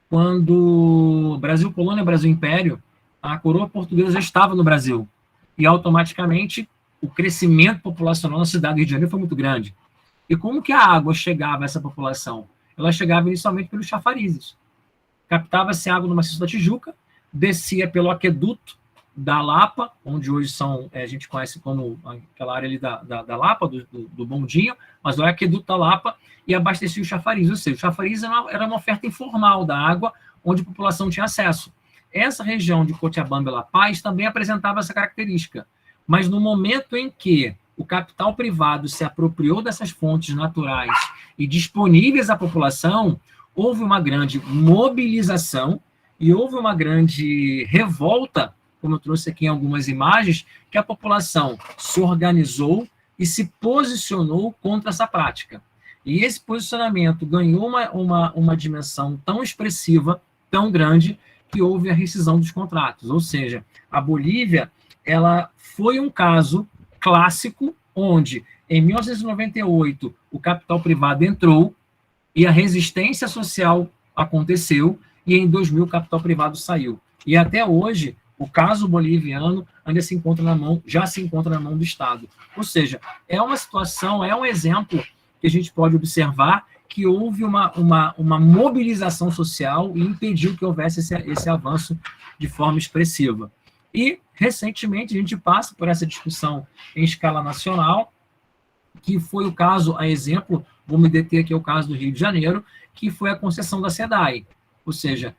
quando Brasil Colônia, Brasil Império, a coroa portuguesa já estava no Brasil, e automaticamente o crescimento populacional na cidade do Rio de Janeiro foi muito grande. E como que a água chegava a essa população? Ela chegava inicialmente pelos chafarizes. Captava-se água no maciço da Tijuca, descia pelo aqueduto da Lapa, onde hoje a gente conhece como aquela área ali da Lapa, do Bondinho, mas o aqueduto da Lapa, e abastecia o chafariz. Ou seja, o chafariz era uma oferta informal da água, onde a população tinha acesso. Essa região de Cochabamba e La Paz também apresentava essa característica. Mas no momento em que o capital privado se apropriou dessas fontes naturais e disponíveis à população, houve uma grande mobilização e houve uma grande revolta, como eu trouxe aqui em algumas imagens, que a população se organizou e se posicionou contra essa prática. E esse posicionamento ganhou uma dimensão tão expressiva, tão grande, que houve a rescisão dos contratos. Ou seja, a Bolívia ela foi um caso clássico onde, em 1998, o capital privado entrou e a resistência social aconteceu, e em 2000 o capital privado saiu. E até hoje, o caso boliviano ainda já se encontra na mão do Estado. Ou seja, é uma situação, é um exemplo que a gente pode observar que houve uma mobilização social e impediu que houvesse esse avanço de forma expressiva. E, recentemente, a gente passa por essa discussão em escala nacional, que foi o caso, a exemplo, vou me deter aqui ao caso do Rio de Janeiro, que foi a concessão da SEDAI. Ou seja,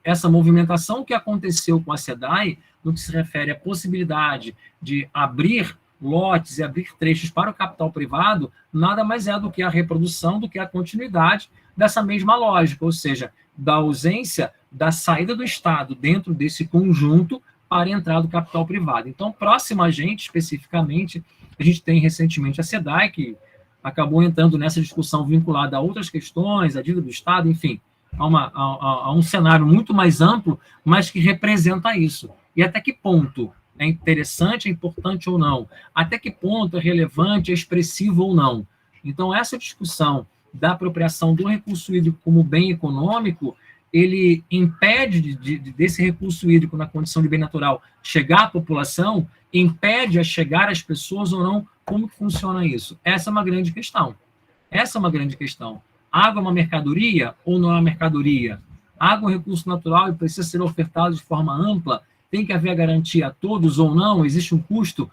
essa movimentação que aconteceu com a SEDAI, no que se refere à possibilidade de abrir lotes e abrir trechos para o capital privado, nada mais é do que a reprodução, do que a continuidade dessa mesma lógica, ou seja, da ausência da saída do Estado dentro desse conjunto para a entrada do capital privado. Então, próximo a gente, especificamente, a gente tem recentemente a SEDAI, que acabou entrando nessa discussão vinculada a outras questões, a dívida do Estado, enfim, a um cenário muito mais amplo, mas que representa isso. E até que ponto é interessante, é importante ou não? Até que ponto é relevante, é expressivo ou não? Então, essa discussão da apropriação do recurso hídrico como bem econômico, ele impede desse recurso hídrico na condição de bem natural chegar à população, impede a chegar às pessoas ou não? Como que funciona isso? Essa é uma grande questão. Essa é uma grande questão. Água é uma mercadoria ou não é uma mercadoria? Água é um recurso natural e precisa ser ofertado de forma ampla? Tem que haver a garantia a todos ou não? Existe um custo?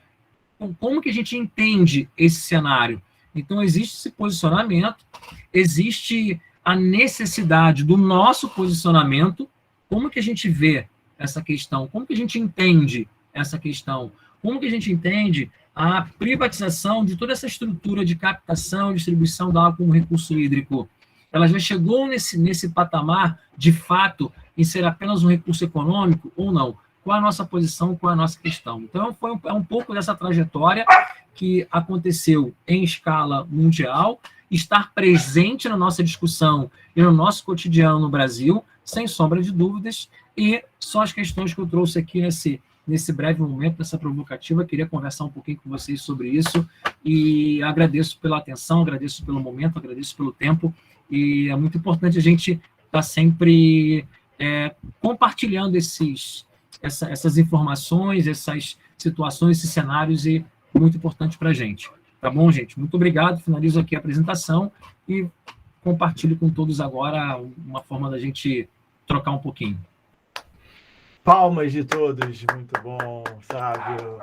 Como que a gente entende esse cenário? Então, existe esse posicionamento, existe a necessidade do nosso posicionamento. Como que a gente vê essa questão? Como que a gente entende essa questão? Como que a gente entende a privatização de toda essa estrutura de captação e distribuição da água como recurso hídrico? Ela já chegou nesse patamar, de fato, em ser apenas um recurso econômico ou não? Qual é a nossa posição, qual é a nossa questão? Então, é um pouco dessa trajetória que aconteceu em escala mundial, estar presente na nossa discussão e no nosso cotidiano no Brasil, sem sombra de dúvidas, e só as questões que eu trouxe aqui nesse breve momento, nessa provocativa, queria conversar um pouquinho com vocês sobre isso, e agradeço pela atenção, agradeço pelo momento, agradeço pelo tempo, e é muito importante a gente estar sempre compartilhando essas informações, essas situações, esses cenários, e muito importante para a gente. Tá bom, gente? Muito obrigado. Finalizo aqui a apresentação e compartilho com todos agora uma forma da gente trocar um pouquinho. Palmas de todos. Muito bom, Sávio.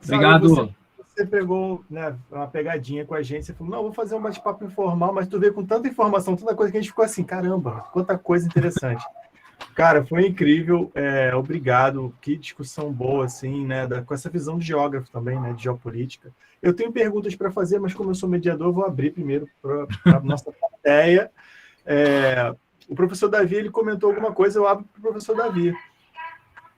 Obrigado. Você pegou, né, uma pegadinha com a gente. Você falou, não, vou fazer um bate-papo informal, mas tu veio com tanta informação, tanta coisa que a gente ficou assim, caramba, quanta coisa interessante. Cara, foi incrível, obrigado, que discussão boa, assim, né, com essa visão de geógrafo também, né, de geopolítica. Eu tenho perguntas para fazer, mas como eu sou mediador, eu vou abrir primeiro para a nossa plateia. O professor Davi, ele comentou alguma coisa, eu abro para o professor Davi,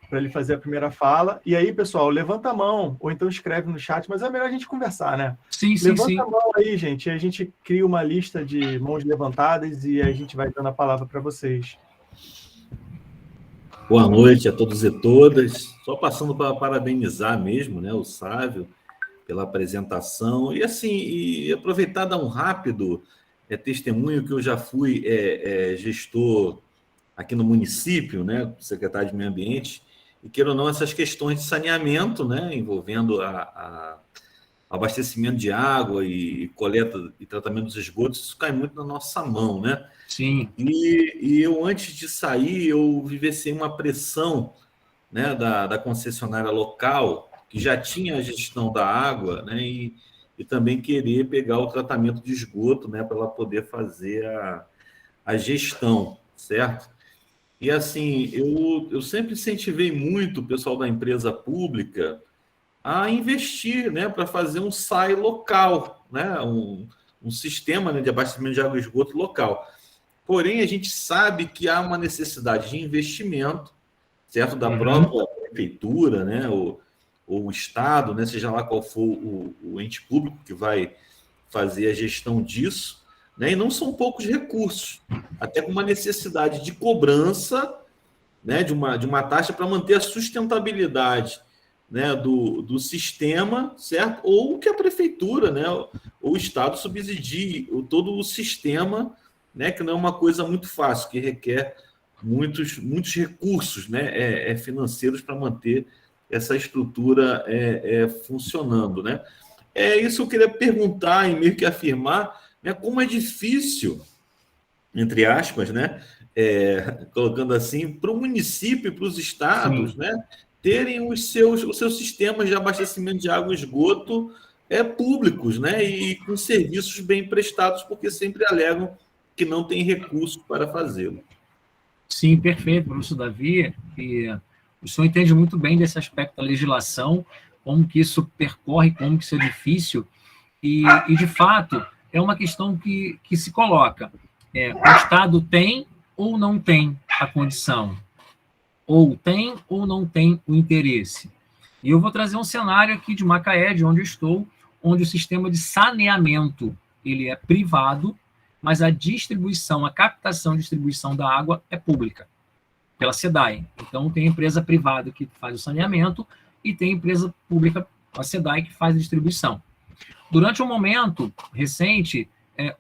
para ele fazer a primeira fala. E aí, pessoal, levanta a mão, ou então escreve no chat, mas é melhor a gente conversar, né? Sim. Levanta a mão aí, gente, e a gente cria uma lista de mãos levantadas e a gente vai dando a palavra para vocês. Boa noite a todos e todas. Só passando para parabenizar mesmo, né, o Sávio pela apresentação. E assim, e aproveitar dar um rápido testemunho que eu já fui gestor aqui no município, né, secretário de Meio Ambiente, e queira ou não, essas questões de saneamento, né, envolvendo abastecimento de água e coleta e tratamento dos esgotos, isso cai muito na nossa mão, né? Sim. E eu, antes de sair, eu vivenciei uma pressão né, da concessionária local, que já tinha a gestão da água, né, e também querer pegar o tratamento de esgoto, né, para ela poder fazer a gestão, certo? E assim, eu sempre incentivei muito o pessoal da empresa pública a investir, né, para fazer um SAI local, né, um sistema, né, de abastecimento de água e esgoto local. Porém, a gente sabe que há uma necessidade de investimento, certo, da própria prefeitura, né, ou o Estado, né, seja lá qual for o ente público que vai fazer a gestão disso, né, e não são poucos recursos, até com uma necessidade de cobrança, né, de uma taxa para manter a sustentabilidade, né, do sistema, certo? Ou que a prefeitura, né, ou o Estado subsidie todo o sistema, né, que não é uma coisa muito fácil, que requer muitos recursos, né, financeiros para manter essa estrutura funcionando, né? É isso que eu queria perguntar e meio que afirmar, né, como é difícil, entre aspas, né, colocando assim, para o município e para os estados, né, terem os seus sistemas de abastecimento de água e esgoto públicos, né, e com serviços bem prestados, porque sempre alegam que não tem recurso para fazê-lo. Sim, perfeito, professor Davi. E o senhor entende muito bem desse aspecto da legislação, como que isso percorre, como que isso é difícil, e de fato, é uma questão que se coloca. O Estado tem ou não tem a condição? Ou tem ou não tem o interesse? E eu vou trazer um cenário aqui de Macaé, de onde eu estou, onde o sistema de saneamento ele é privado, mas a distribuição, a captação e distribuição da água é pública, pela SEDAI. Então, tem empresa privada que faz o saneamento e tem empresa pública, a SEDAI, que faz a distribuição. Durante um momento recente,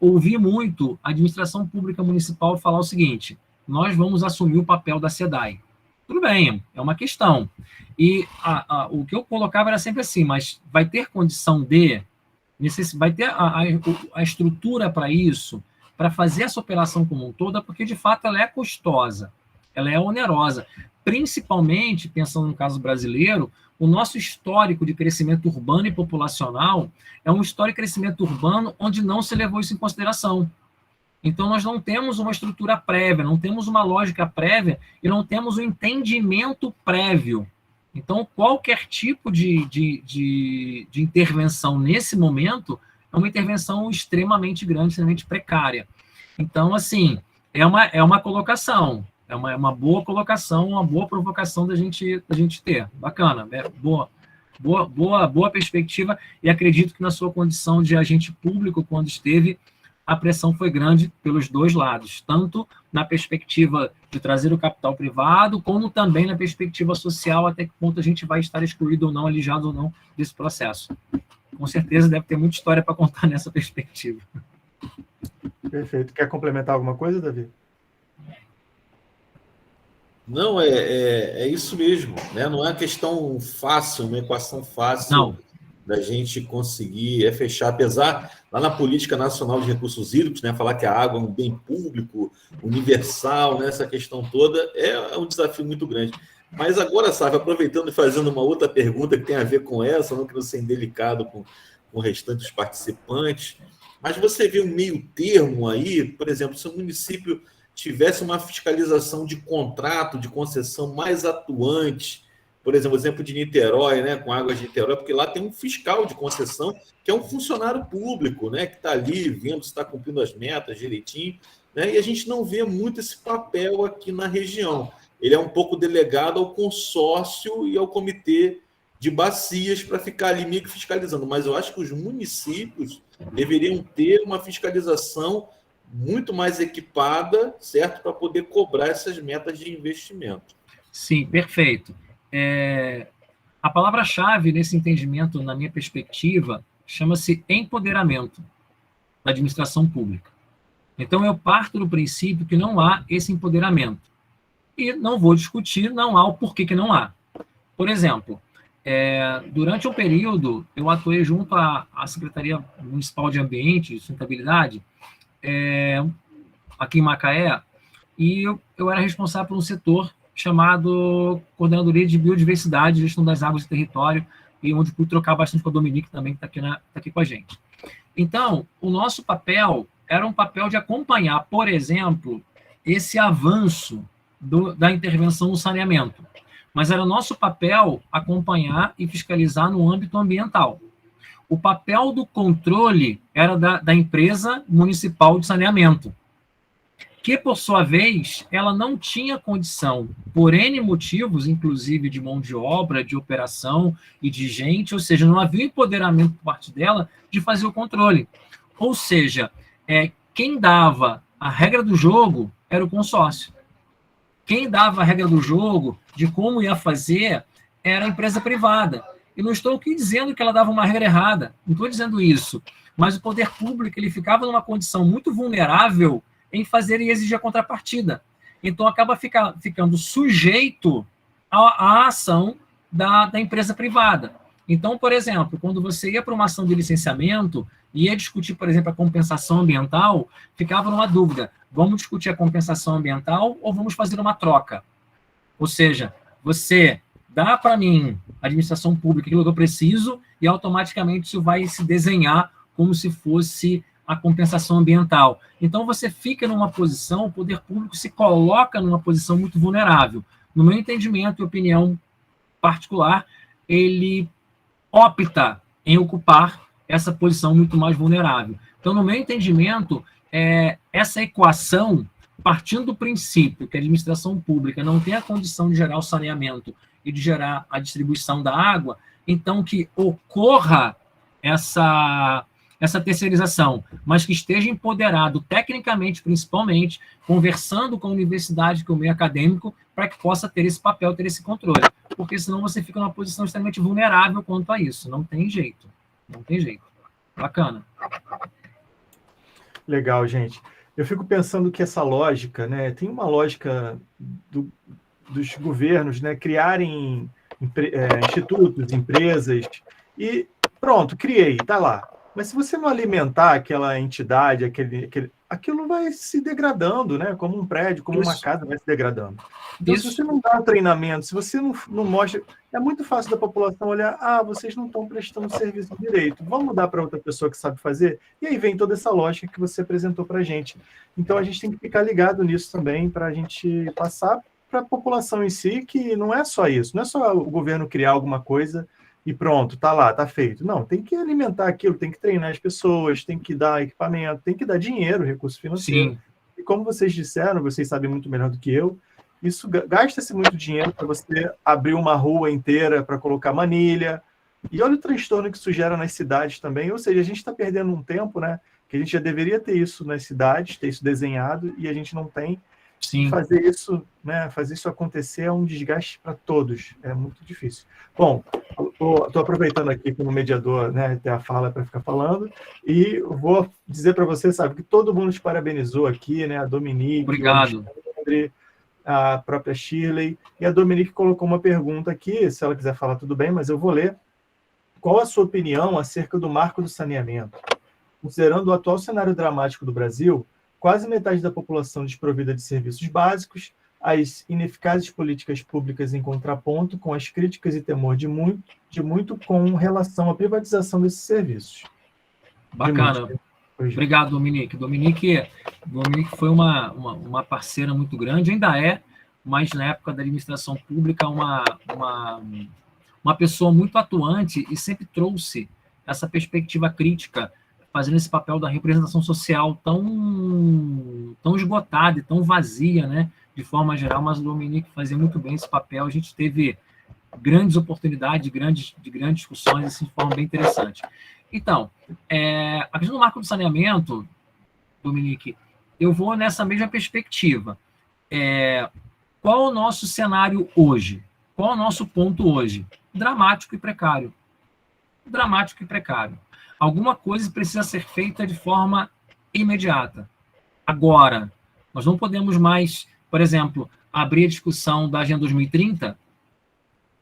ouvi muito a administração pública municipal falar o seguinte: nós vamos assumir o papel da SEDAI. Tudo bem, é uma questão. E o que eu colocava era sempre assim, mas vai ter condição vai ter a estrutura para isso, para fazer essa operação como um todo, porque de fato ela é custosa, ela é onerosa. Principalmente, pensando no caso brasileiro, o nosso histórico de crescimento urbano e populacional é um histórico de crescimento urbano onde não se levou isso em consideração. Então, nós não temos uma estrutura prévia, não temos uma lógica prévia e não temos um entendimento prévio. Então, qualquer tipo de intervenção nesse momento é uma intervenção extremamente grande, extremamente precária. Então, assim, é uma colocação, é uma boa colocação, uma boa provocação da gente ter. Bacana, boa perspectiva, e acredito que na sua condição de agente público, quando esteve, a pressão foi grande pelos dois lados, tanto na perspectiva de trazer o capital privado, como também na perspectiva social, até que ponto a gente vai estar excluído ou não, alijado ou não desse processo. Com certeza deve ter muita história para contar nessa perspectiva. Perfeito. Quer complementar alguma coisa, Davi? Não, é isso mesmo, né? Não é uma questão fácil, uma equação fácil. Não. Da gente conseguir fechar, apesar, lá na Política Nacional de Recursos Hídricos, né, falar que a água é um bem público, universal, né, essa questão toda, é um desafio muito grande. Mas agora, sabe, aproveitando e fazendo uma outra pergunta que tem a ver com essa, não quero ser indelicado com o restante dos participantes, mas você vê um meio termo aí, por exemplo, se o município tivesse uma fiscalização de contrato, de concessão mais atuante, por exemplo de Niterói, né, com Águas de Niterói, porque lá tem um fiscal de concessão que é um funcionário público, né, que está ali vendo se está cumprindo as metas direitinho, né, e a gente não vê muito esse papel aqui na região. Ele é um pouco delegado ao consórcio e ao comitê de bacias para ficar ali meio que fiscalizando, mas eu acho que os municípios deveriam ter uma fiscalização muito mais equipada, certo, para poder cobrar essas metas de investimento. Sim, perfeito. A palavra-chave nesse entendimento, na minha perspectiva, chama-se empoderamento da administração pública. Então, eu parto do princípio que não há esse empoderamento. E não vou discutir, não há o porquê que não há. Por exemplo, durante um período, eu atuei junto à Secretaria Municipal de Ambiente e Sustentabilidade, aqui em Macaé, e eu era responsável por um setor chamado Coordenadoria de Biodiversidade e Gestão das Águas e Território, e onde pude trocar bastante com a Dominique também, que está aqui com a gente. Então, o nosso papel era um papel de acompanhar, por exemplo, esse avanço da intervenção no saneamento. Mas era nosso papel acompanhar e fiscalizar no âmbito ambiental. O papel do controle era da empresa municipal de saneamento, que, por sua vez, ela não tinha condição, por N motivos, inclusive de mão de obra, de operação e de gente, ou seja, não havia empoderamento por parte dela de fazer o controle. Ou seja, quem dava a regra do jogo era o consórcio. Quem dava a regra do jogo, de como ia fazer, era a empresa privada. E não estou aqui dizendo que ela dava uma regra errada, não estou dizendo isso. Mas o poder público ele ficava numa condição muito vulnerável em fazer e exigir a contrapartida. Então, acaba ficando sujeito à ação da empresa privada. Então, por exemplo, quando você ia para uma ação de licenciamento e ia discutir, por exemplo, a compensação ambiental, ficava numa dúvida, vamos discutir a compensação ambiental ou vamos fazer uma troca? Ou seja, você dá para mim, a administração pública, aquilo que eu preciso e automaticamente isso vai se desenhar como se fosse a compensação ambiental. Então, você fica numa posição, o poder público se coloca numa posição muito vulnerável. No meu entendimento e opinião particular, ele opta em ocupar essa posição muito mais vulnerável. Então, no meu entendimento, essa equação, partindo do princípio que a administração pública não tem a condição de gerar o saneamento e de gerar a distribuição da água, então que ocorra essa terceirização, mas que esteja empoderado tecnicamente, principalmente, conversando com a universidade, com o meio acadêmico, para que possa ter esse papel, ter esse controle. Porque senão você fica numa posição extremamente vulnerável quanto a isso. Não tem jeito. Não tem jeito. Bacana. Legal, gente. Eu fico pensando que essa lógica, né, tem uma lógica dos governos, né, criarem institutos, empresas, e pronto, criei, está lá. Mas se você não alimentar aquela entidade, aquilo vai se degradando, né? Como um prédio, como uma casa vai se degradando. Então, se você não dá treinamento, se você não mostra... É muito fácil da população olhar, vocês não estão prestando serviço direito, vamos dar para outra pessoa que sabe fazer? E aí vem toda essa lógica que você apresentou para a gente. Então, a gente tem que ficar ligado nisso também, para a gente passar para a população em si, que não é só isso, não é só o governo criar alguma coisa e pronto, tá lá, tá feito. Não, tem que alimentar aquilo, tem que treinar as pessoas, tem que dar equipamento, tem que dar dinheiro, recurso financeiro. Sim. E como vocês disseram, vocês sabem muito melhor do que eu, isso gasta-se muito dinheiro para você abrir uma rua inteira para colocar manilha. E olha o transtorno que isso gera nas cidades também. Ou seja, a gente está perdendo um tempo, né? Que a gente já deveria ter isso nas cidades, ter isso desenhado, e a gente não tem. Sim. Fazer isso, né, fazer isso acontecer é um desgaste para todos, é muito difícil. Bom, estou aproveitando aqui como mediador, né, ter a fala para ficar falando, e vou dizer para você, sabe, que todo mundo te parabenizou aqui, né, a Dominique, obrigado. A própria Shirley, e a Dominique colocou uma pergunta aqui, se ela quiser falar tudo bem, mas eu vou ler. Qual a sua opinião acerca do marco do saneamento? Considerando o atual cenário dramático do Brasil, quase metade da população desprovida de serviços básicos, as ineficazes políticas públicas em contraponto com as críticas e temor de muito com relação à privatização desses serviços. Bacana. Obrigado, Dominique. Dominique foi uma parceira muito grande, ainda é, mas na época da administração pública, uma pessoa muito atuante e sempre trouxe essa perspectiva crítica, fazendo esse papel da representação social tão esgotada e tão vazia, né, de forma geral, mas o Dominique fazia muito bem esse papel. A gente teve grandes oportunidades, de grandes discussões, assim, de forma bem interessante. Então, a questão do marco do saneamento, Dominique, eu vou nessa mesma perspectiva. Qual é o nosso cenário hoje? Qual é o nosso ponto hoje? Dramático e precário. Dramático e precário. Alguma coisa precisa ser feita de forma imediata. Agora, nós não podemos mais, por exemplo, abrir a discussão da Agenda 2030,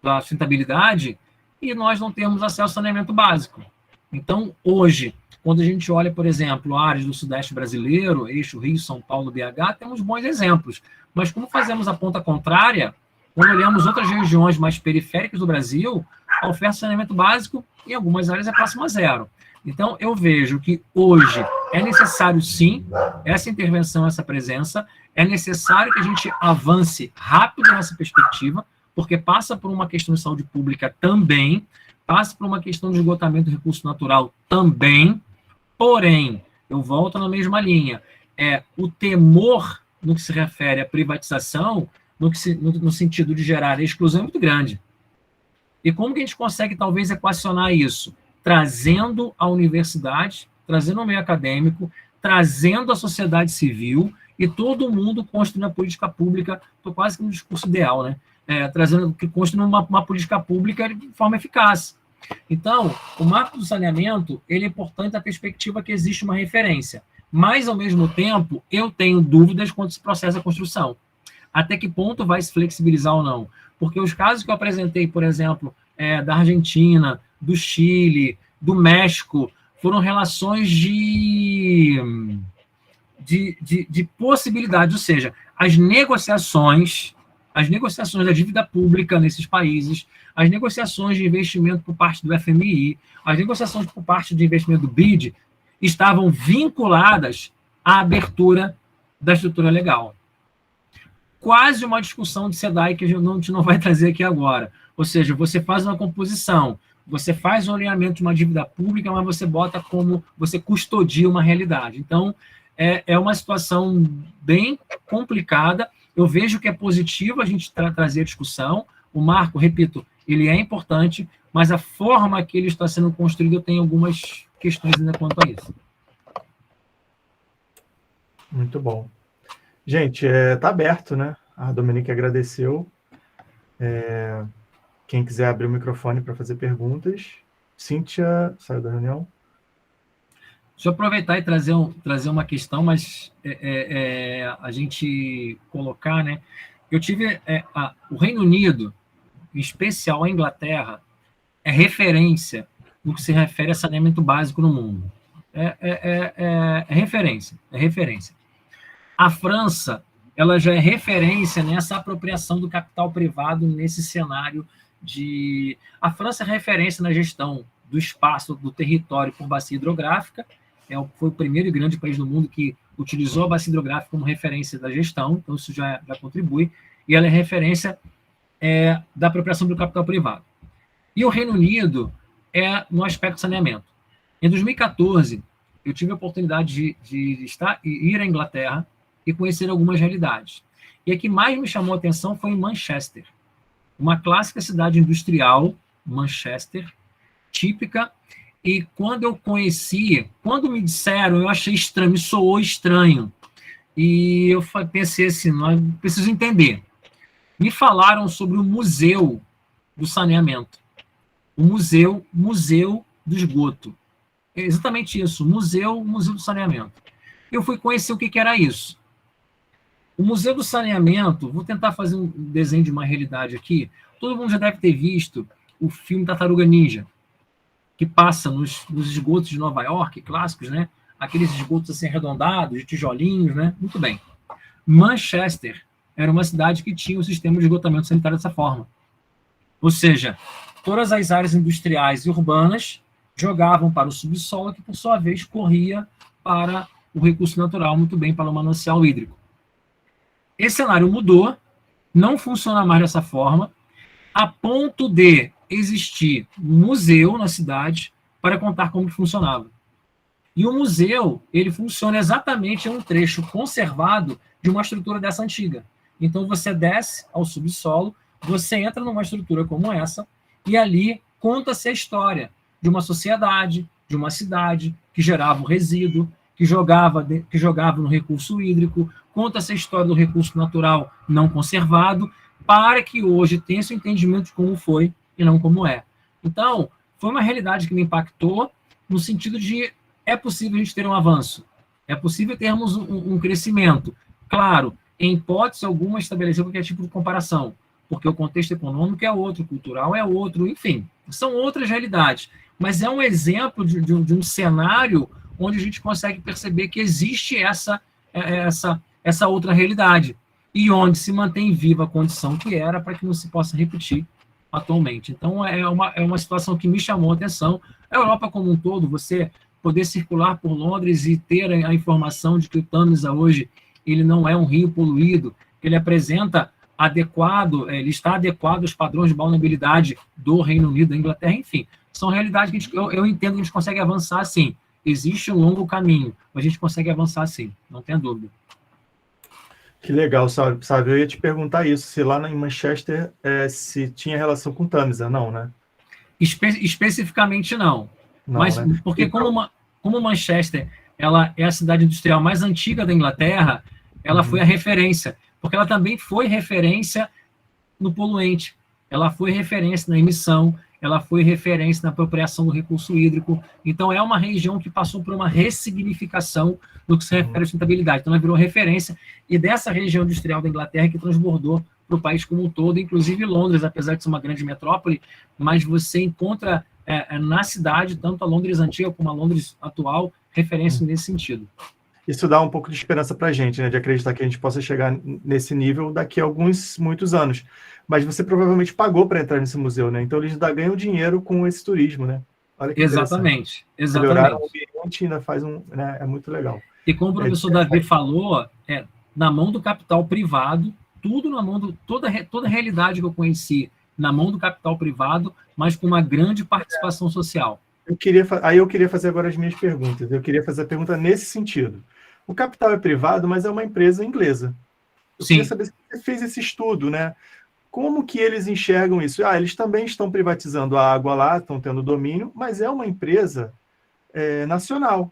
da sustentabilidade, e nós não temos acesso ao saneamento básico. Então, hoje, quando a gente olha, por exemplo, áreas do Sudeste brasileiro, eixo Rio, São Paulo, BH, temos bons exemplos. Mas como fazemos a ponta contrária, Quando olhamos outras regiões mais periféricas do Brasil, a oferta de saneamento básico, em algumas áreas, é próxima a zero. Então, eu vejo que hoje é necessário, sim, essa intervenção, essa presença, é necessário que a gente avance rápido nessa perspectiva, porque passa por uma questão de saúde pública também, passa por uma questão de esgotamento do recurso natural também, porém, eu volto na mesma linha, o temor no que se refere à privatização, no sentido de gerar exclusão, é muito grande. E como que a gente consegue, talvez, equacionar isso? Trazendo a universidade, trazendo o meio acadêmico, trazendo a sociedade civil e todo mundo construindo a política pública, estou quase que no discurso ideal, né? Construindo uma política pública de forma eficaz. Então, o marco do saneamento, ele é importante da perspectiva que existe uma referência, mas, ao mesmo tempo, eu tenho dúvidas quanto a esse processo da construção. Até que ponto vai se flexibilizar ou não? Porque os casos que eu apresentei, por exemplo, da Argentina, do Chile, do México, foram relações de possibilidade, ou seja, as negociações da dívida pública nesses países, as negociações de investimento por parte do FMI, as negociações por parte de investimento do BID, estavam vinculadas à abertura da estrutura legal. Quase uma discussão de SEDAI que a gente não vai trazer aqui agora. Ou seja, você faz uma composição, você faz um alinhamento de uma dívida pública, mas você bota como você custodia uma realidade. Então, é uma situação bem complicada. Eu vejo que é positivo a gente trazer a discussão. O marco, repito, ele é importante, mas a forma que ele está sendo construído, eu tenho algumas questões ainda quanto a isso. Muito bom. Gente, está aberto, né? A Dominique agradeceu. Quem quiser abrir o microfone para fazer perguntas. Cíntia, saiu da reunião? Deixa eu aproveitar e trazer uma questão, mas a gente colocar, né? Eu tive o Reino Unido, em especial a Inglaterra, é referência no que se refere a saneamento básico no mundo. É referência. A França, ela já é referência nessa apropriação do capital privado nesse cenário de... A França é referência na gestão do espaço, do território por bacia hidrográfica, foi o primeiro e grande país do mundo que utilizou a bacia hidrográfica como referência da gestão, então isso já contribui, e ela é referência da apropriação do capital privado. E o Reino Unido no aspecto de saneamento. Em 2014, eu tive a oportunidade de ir à Inglaterra e conhecer algumas realidades. E a que mais me chamou a atenção foi em Manchester, uma clássica cidade industrial, Manchester, típica. E quando eu conheci, quando me disseram, eu achei estranho, me soou estranho. E eu pensei assim, não, preciso entender. Me falaram sobre o Museu do Saneamento. O Museu do Esgoto. É exatamente isso, Museu do Saneamento. Eu fui conhecer o que era isso. O Museu do Saneamento, vou tentar fazer um desenho de uma realidade aqui. Todo mundo já deve ter visto o filme Tartaruga Ninja, que passa nos esgotos de Nova York, clássicos, né? Aqueles esgotos assim arredondados, de tijolinhos, né? Muito bem. Manchester era uma cidade que tinha um sistema de esgotamento sanitário dessa forma. Ou seja, todas as áreas industriais e urbanas jogavam para o subsolo, que por sua vez corria para o recurso natural, muito bem, para o manancial hídrico. Esse cenário mudou, não funciona mais dessa forma, a ponto de existir um museu na cidade para contar como funcionava. E o museu, ele funciona exatamente em um trecho conservado de uma estrutura dessa antiga. Então, você desce ao subsolo, você entra numa estrutura como essa, e ali conta-se a história de uma sociedade, de uma cidade, que gerava um resíduo, que jogava no recurso hídrico, conta-se a história do recurso natural não conservado, para que hoje tenha esse entendimento de como foi e não como é. Então, foi uma realidade que me impactou, no sentido de é possível a gente ter um avanço, é possível termos um crescimento. Claro, em hipótese alguma, estabelecer qualquer tipo de comparação, porque o contexto econômico é outro, cultural é outro, enfim, são outras realidades. Mas é um exemplo de um cenário onde a gente consegue perceber que existe essa outra realidade. e onde se mantém viva a condição que era para que não se possa repetir atualmente. Então, é uma situação que me chamou a atenção. A Europa como um todo, você poder circular por Londres e ter a informação de que o Tâmisa hoje ele não é um rio poluído, que ele apresenta adequado, ele está adequado aos padrões de vulnerabilidade do Reino Unido, da Inglaterra, enfim, são realidades que eu entendo que a gente consegue avançar sim. Existe um longo caminho, mas a gente consegue avançar sim, não tenha dúvida. Que legal, sabe? Eu ia te perguntar isso, se lá em Manchester se tinha relação com Tâmisa, não, né? Especificamente não. Mas né? porque então, como Manchester ela é a cidade industrial mais antiga da Inglaterra, ela foi a referência, porque ela também foi referência no poluente, ela foi referência na emissão, ela foi referência na apropriação do recurso hídrico. Então, é uma região que passou por uma ressignificação no que se refere à sustentabilidade. Então, ela virou referência, e dessa região industrial da Inglaterra que transbordou para o país como um todo, inclusive Londres, apesar de ser uma grande metrópole, mas você encontra na cidade, tanto a Londres antiga como a Londres atual, referência nesse sentido. Isso dá um pouco de esperança para a gente, né, de acreditar que a gente possa chegar nesse nível daqui a muitos anos. Mas você provavelmente pagou para entrar nesse museu, né? Então eles ganham dinheiro com esse turismo, né? Olha que exatamente. Melhoraram o ambiente, ainda faz né, é muito legal. E como o professor Davi falou, na mão do capital privado, tudo na mão toda a realidade que eu conheci na mão do capital privado, mas com uma grande participação social. Eu queria fazer agora as minhas perguntas. Eu queria fazer a pergunta nesse sentido. O capital é privado, mas é uma empresa inglesa. Eu queria saber se você fez esse estudo, né? Como que eles enxergam isso? Eles também estão privatizando a água lá, estão tendo domínio, mas é uma empresa nacional.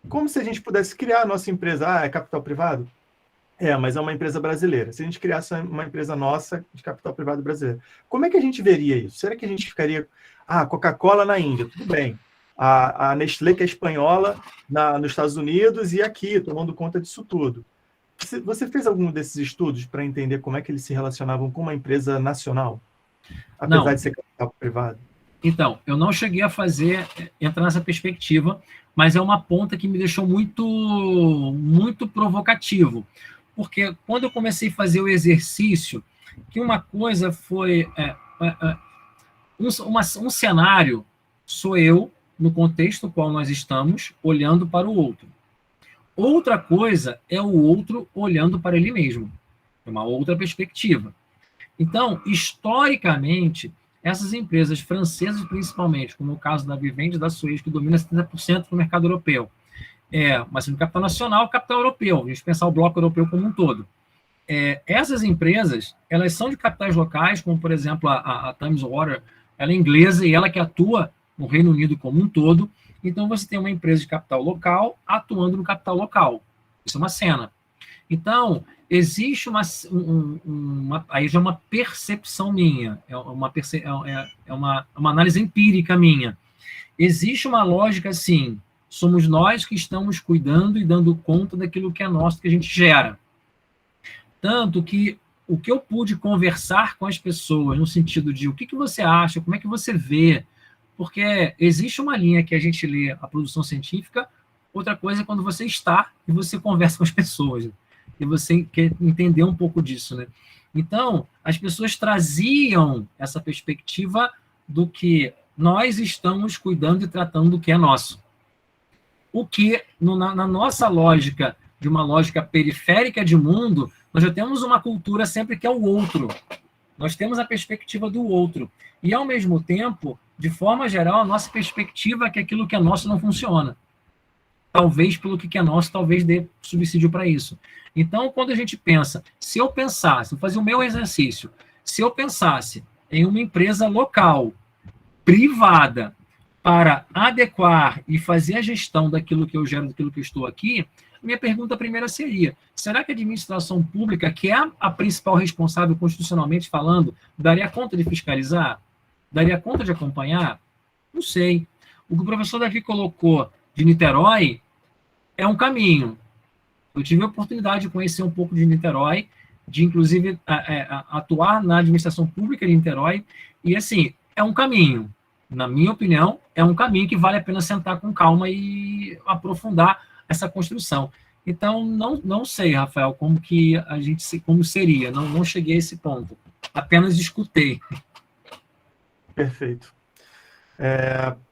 Como se a gente pudesse criar a nossa empresa. É capital privado? Mas é uma empresa brasileira. Se a gente criasse uma empresa nossa de capital privado brasileiro, como é que a gente veria isso? Será que a gente ficaria... Coca-Cola na Índia, tudo bem. A Nestlé, que é espanhola, nos Estados Unidos e aqui, tomando conta disso tudo. Você fez algum desses estudos para entender como é que eles se relacionavam com uma empresa nacional? Apesar de ser capital privado. Então, eu não cheguei a entrar nessa perspectiva, mas é uma ponta que me deixou muito, muito provocativo. Porque quando eu comecei a fazer o exercício, que uma coisa foi... um cenário sou eu, no contexto no qual nós estamos, olhando para o outro. Outra coisa é o outro olhando para ele mesmo. É uma outra perspectiva. Então, historicamente, essas empresas francesas, principalmente, como o caso da Vivendi e da Suez, que domina 70% do mercado europeu, mas no capital nacional, capital europeu, a gente pensar o bloco europeu como um todo. Essas empresas, elas são de capitais locais, como, por exemplo, a Thames Water, ela é inglesa e ela que atua no Reino Unido como um todo. Então, você tem uma empresa de capital local atuando no capital local. Isso é uma cena. Então, existe aí já é uma percepção minha, é uma análise empírica minha. Existe uma lógica assim, somos nós que estamos cuidando e dando conta daquilo que é nosso, que a gente gera. Tanto que o que eu pude conversar com as pessoas, no sentido de o que você acha, como é que você vê, porque existe uma linha que a gente lê a produção científica, outra coisa é quando você está e você conversa com as pessoas, e você quer entender um pouco disso, né? Então, as pessoas traziam essa perspectiva do que nós estamos cuidando e tratando do que é nosso. O que, na nossa lógica, de uma lógica periférica de mundo, nós já temos uma cultura sempre que é o outro. Nós temos a perspectiva do outro. E, ao mesmo tempo, de forma geral, a nossa perspectiva é que aquilo que é nosso não funciona. Talvez pelo que é nosso, talvez dê subsídio para isso. Então, quando a gente pensa, se eu pensasse, vou fazer o meu exercício, se eu pensasse em uma empresa local, privada, para adequar e fazer a gestão daquilo que eu gero, daquilo que eu estou aqui, minha pergunta primeira seria, será que a administração pública, que é a principal responsável constitucionalmente falando, daria conta de fiscalizar? Daria conta de acompanhar? Não sei. O que o professor Davi colocou de Niterói é um caminho. Eu tive a oportunidade de conhecer um pouco de Niterói, de, inclusive, atuar na administração pública de Niterói, e, assim, é um caminho. Na minha opinião, é um caminho que vale a pena sentar com calma e aprofundar essa construção. Então, não sei, Rafael, como seria. Não cheguei a esse ponto. Apenas escutei. Perfeito.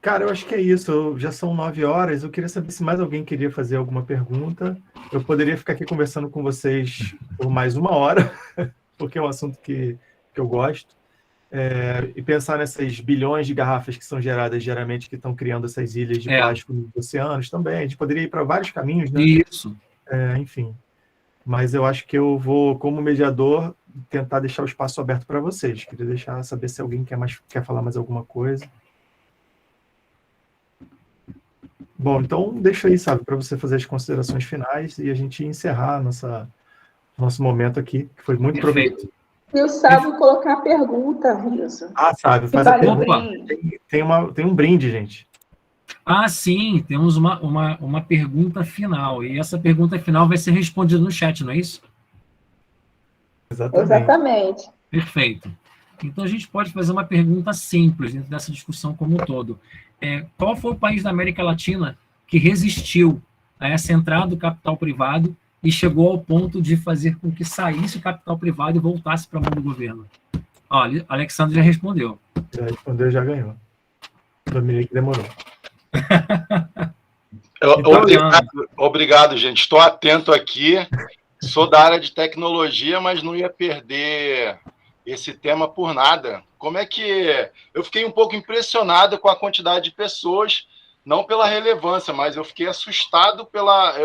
Cara, eu acho que é isso. Já são 9 horas. Eu queria saber se mais alguém queria fazer alguma pergunta. Eu poderia ficar aqui conversando com vocês por mais 1 hora, porque é um assunto que eu gosto. E pensar nessas bilhões de garrafas que são geradas diariamente, que estão criando essas ilhas de plástico nos oceanos também. A gente poderia ir para vários caminhos, né? Isso. Enfim. Mas eu acho que eu vou, como mediador, tentar deixar o espaço aberto para vocês. Queria saber se alguém quer falar mais alguma coisa. Bom, então deixa aí, sabe, para você fazer as considerações finais e a gente encerrar nosso momento aqui, que foi muito proveitoso. E o Sábio colocar a pergunta, Rilson. Sábio, faz a pergunta. Tem um brinde, gente. Sim, temos uma pergunta final. E essa pergunta final vai ser respondida no chat, não é isso? Exatamente. Perfeito. Então, a gente pode fazer uma pergunta simples dentro dessa discussão como um todo. Qual foi o país da América Latina que resistiu a essa entrada do capital privado e chegou ao ponto de fazer com que saísse o capital privado e voltasse para a mão do governo? Olha, Alexandre já respondeu. Já respondeu, já ganhou. O Dominique demorou. Obrigado, gente. Estou atento aqui. Sou da área de tecnologia, mas não ia perder esse tema por nada. Como é que... Eu fiquei um pouco impressionado com a quantidade de pessoas, não pela relevância, mas eu fiquei assustado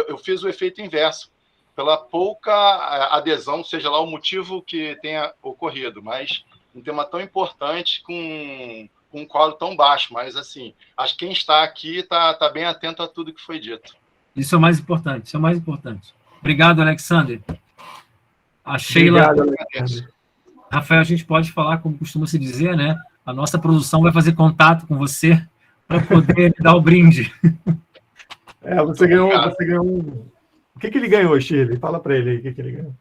Eu fiz o efeito inverso, pela pouca adesão, seja lá o motivo que tenha ocorrido, mas um tema tão importante com um quadro tão baixo. Mas, assim, acho que quem está aqui está bem atento a tudo que foi dito. Isso é o mais importante, Obrigado, Alexandre. A Sheila... Obrigado, Alexandre. Rafael, a gente pode falar, como costuma se dizer, né? A nossa produção vai fazer contato com você para poder dar o brinde. Você ganhou um... O que ele ganhou, Shirley? Fala para ele aí o que ele ganhou.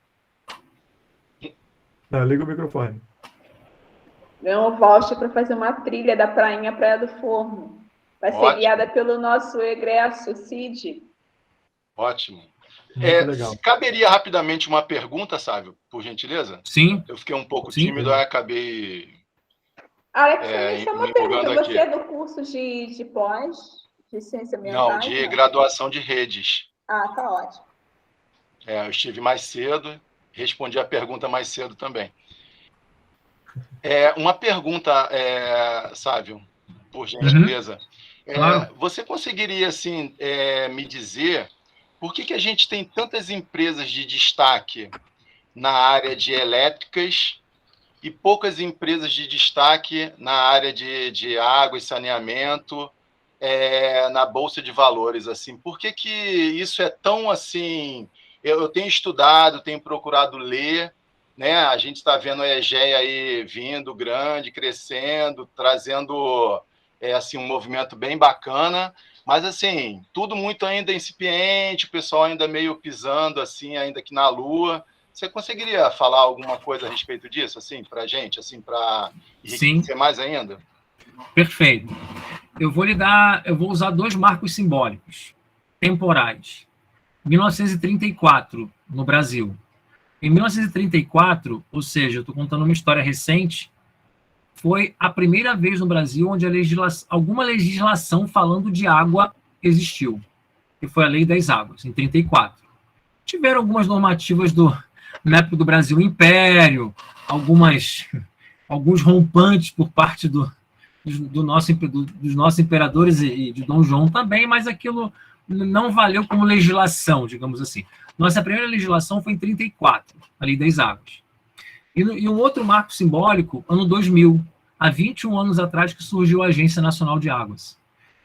Não, liga o microfone. Ganhou um voucher para fazer uma trilha da Prainha Praia do Forno. Vai ser guiada pelo nosso egresso, Cid. Ótimo. Legal. Caberia rapidamente uma pergunta, Sávio, por gentileza? Sim. Eu fiquei um pouco tímido, aí acabei... Alex, isso é uma pergunta. Você é do curso de pós, de ciência ambiental? Não, de graduação de redes. Tá ótimo. Eu estive mais cedo, respondi a pergunta mais cedo também. Uma pergunta, Sávio, por gentileza. Claro. Você conseguiria, assim, me dizer por que a gente tem tantas empresas de destaque na área de elétricas e poucas empresas de destaque na área de água e saneamento, na Bolsa de Valores? Assim, por que isso é tão assim... Eu tenho estudado, tenho procurado ler, né? A gente está vendo a EGEA aí vindo grande, crescendo, trazendo assim, um movimento bem bacana, mas assim, tudo muito ainda incipiente, o pessoal ainda meio pisando assim, ainda que na lua. Você conseguiria falar alguma coisa a respeito disso, assim, para a gente, assim, para enriquecer mais ainda? Perfeito. Eu vou usar 2 marcos simbólicos, temporais. 1934, no Brasil. Em 1934, ou seja, eu estou contando uma história recente, foi a primeira vez no Brasil onde alguma legislação falando de água existiu, que foi a Lei das Águas, em 34. Tiveram algumas normativas na época do Brasil Império, alguns rompantes por parte dos nossos imperadores e de Dom João também, mas aquilo não valeu como legislação, digamos assim. Nossa primeira legislação foi em 34, a Lei das Águas. E um outro marco simbólico, ano 2000, há 21 anos atrás que surgiu a Agência Nacional de Águas.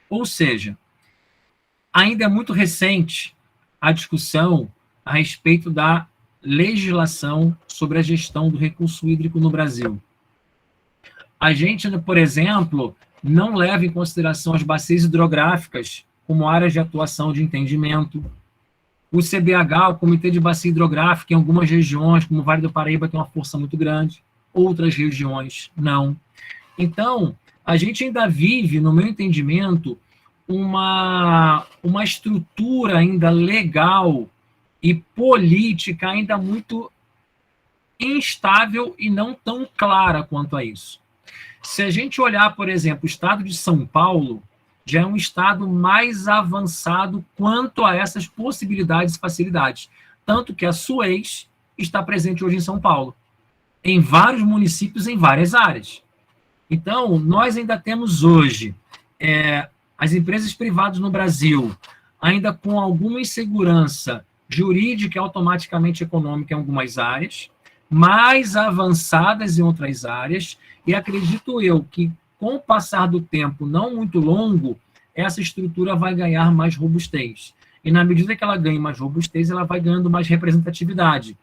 Ou seja, ainda é muito recente a discussão a respeito da legislação sobre a gestão do recurso hídrico no Brasil. A gente, por exemplo, não leva em consideração as bacias hidrográficas como áreas de atuação de entendimento. O CBH, o Comitê de Bacia Hidrográfica, em algumas regiões, como o Vale do Paraíba, tem uma força muito grande, outras regiões não. Então, a gente ainda vive, no meu entendimento, uma estrutura ainda legal e política ainda muito instável e não tão clara quanto a isso. Se a gente olhar, por exemplo, o estado de São Paulo, já é um estado mais avançado quanto a essas possibilidades e facilidades. Tanto que a Suez está presente hoje em São Paulo, em vários municípios, em várias áreas. Então, nós ainda temos hoje as empresas privadas no Brasil, ainda com alguma insegurança jurídica e automaticamente econômica em algumas áreas, mais avançadas em outras áreas, e acredito eu que, com o passar do tempo não muito longo, essa estrutura vai ganhar mais robustez. E na medida que ela ganha mais robustez, ela vai ganhando mais representatividade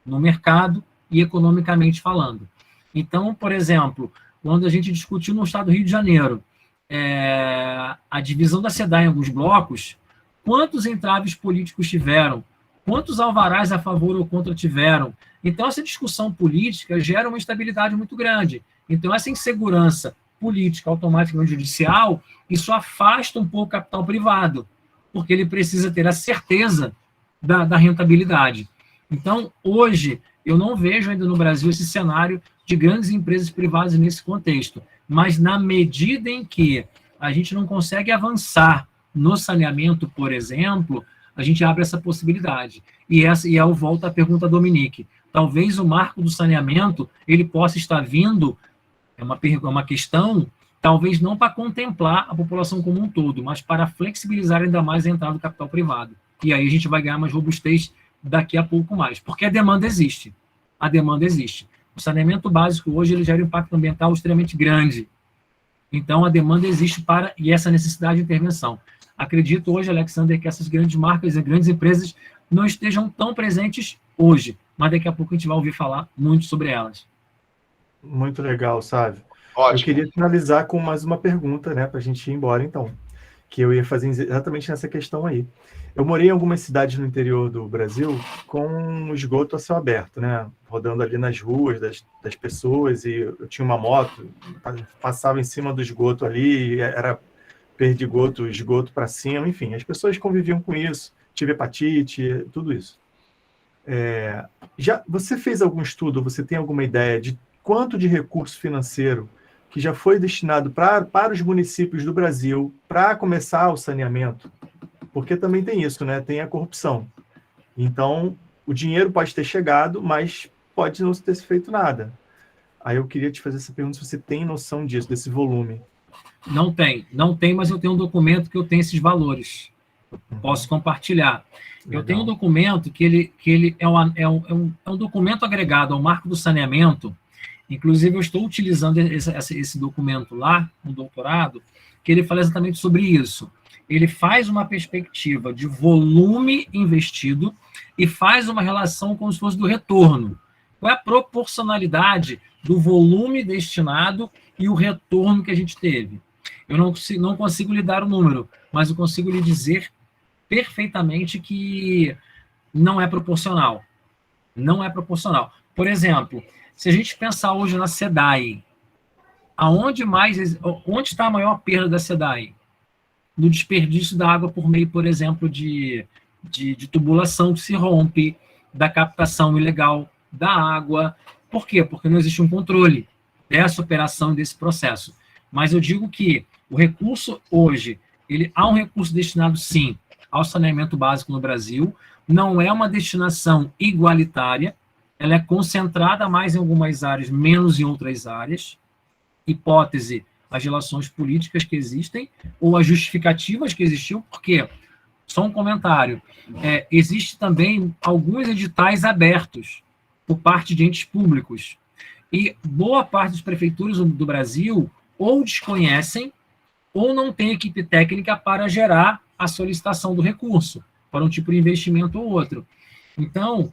no mercado e economicamente falando. Então, por exemplo, quando a gente discutiu no estado do Rio de Janeiro a divisão da SEDAI em alguns blocos, quantos entraves políticos tiveram? Quantos alvarás a favor ou contra tiveram? Então, essa discussão política gera uma instabilidade muito grande. Então, essa insegurança política, automaticamente judicial, isso afasta um pouco o capital privado, porque ele precisa ter a certeza da rentabilidade. Então, hoje, eu não vejo ainda no Brasil esse cenário de grandes empresas privadas nesse contexto, mas na medida em que a gente não consegue avançar no saneamento, por exemplo, a gente abre essa possibilidade. E eu volto à pergunta da Dominique. Talvez o marco do saneamento ele possa estar vindo, é uma questão, talvez não para contemplar a população como um todo, mas para flexibilizar ainda mais a entrada do capital privado. E aí a gente vai ganhar mais robustez daqui a pouco mais, porque a demanda existe. A demanda existe. O saneamento básico hoje ele gera um impacto ambiental extremamente grande. Então a demanda existe e essa necessidade de intervenção. Acredito hoje, Alexander, que essas grandes marcas e grandes empresas não estejam tão presentes hoje, mas daqui a pouco a gente vai ouvir falar muito sobre elas. Muito legal, Sávio. Ótimo. Eu queria finalizar com mais uma pergunta, né, para a gente ir embora, então, que eu ia fazer exatamente nessa questão aí. Eu morei em algumas cidades no interior do Brasil com esgoto a céu aberto, né, rodando ali nas ruas das pessoas, e eu tinha uma moto, passava em cima do esgoto ali, era perdigoto, esgoto para cima, enfim, as pessoas conviviam com isso, tive hepatite, tudo isso. Você fez algum estudo, você tem alguma ideia de quanto de recurso financeiro que já foi destinado para os municípios do Brasil para começar o saneamento? Porque também tem isso, né? Tem a corrupção. Então, o dinheiro pode ter chegado, mas pode não ter feito nada. Aí eu queria te fazer essa pergunta, se você tem noção disso, desse volume. Não tem, mas eu tenho um documento que eu tenho esses valores. Posso compartilhar. Legal. Eu tenho um documento que ele é um documento agregado ao marco do saneamento. Inclusive, eu estou utilizando esse documento lá, no doutorado, que ele fala exatamente sobre isso. Ele faz uma perspectiva de volume investido e faz uma relação como se fosse do retorno. Qual é a proporcionalidade do volume destinado e o retorno que a gente teve? Eu não consigo lhe dar o número, mas eu consigo lhe dizer perfeitamente que não é proporcional. Não é proporcional. Por exemplo, se a gente pensar hoje na SEDAI, onde está a maior perda da SEDAI? No desperdício da água por meio, por exemplo, de tubulação que se rompe, da captação ilegal da água. Por quê? Porque não existe um controle dessa operação, desse processo. Mas eu digo que o recurso hoje, há um recurso destinado, sim, ao saneamento básico no Brasil, não é uma destinação igualitária, ela é concentrada mais em algumas áreas, menos em outras áreas. Hipótese, as relações políticas que existem, ou as justificativas que existiam, porque, só um comentário, existe também alguns editais abertos por parte de entes públicos, e boa parte das prefeituras do Brasil ou desconhecem, ou não tem equipe técnica para gerar a solicitação do recurso, para um tipo de investimento ou outro. Então,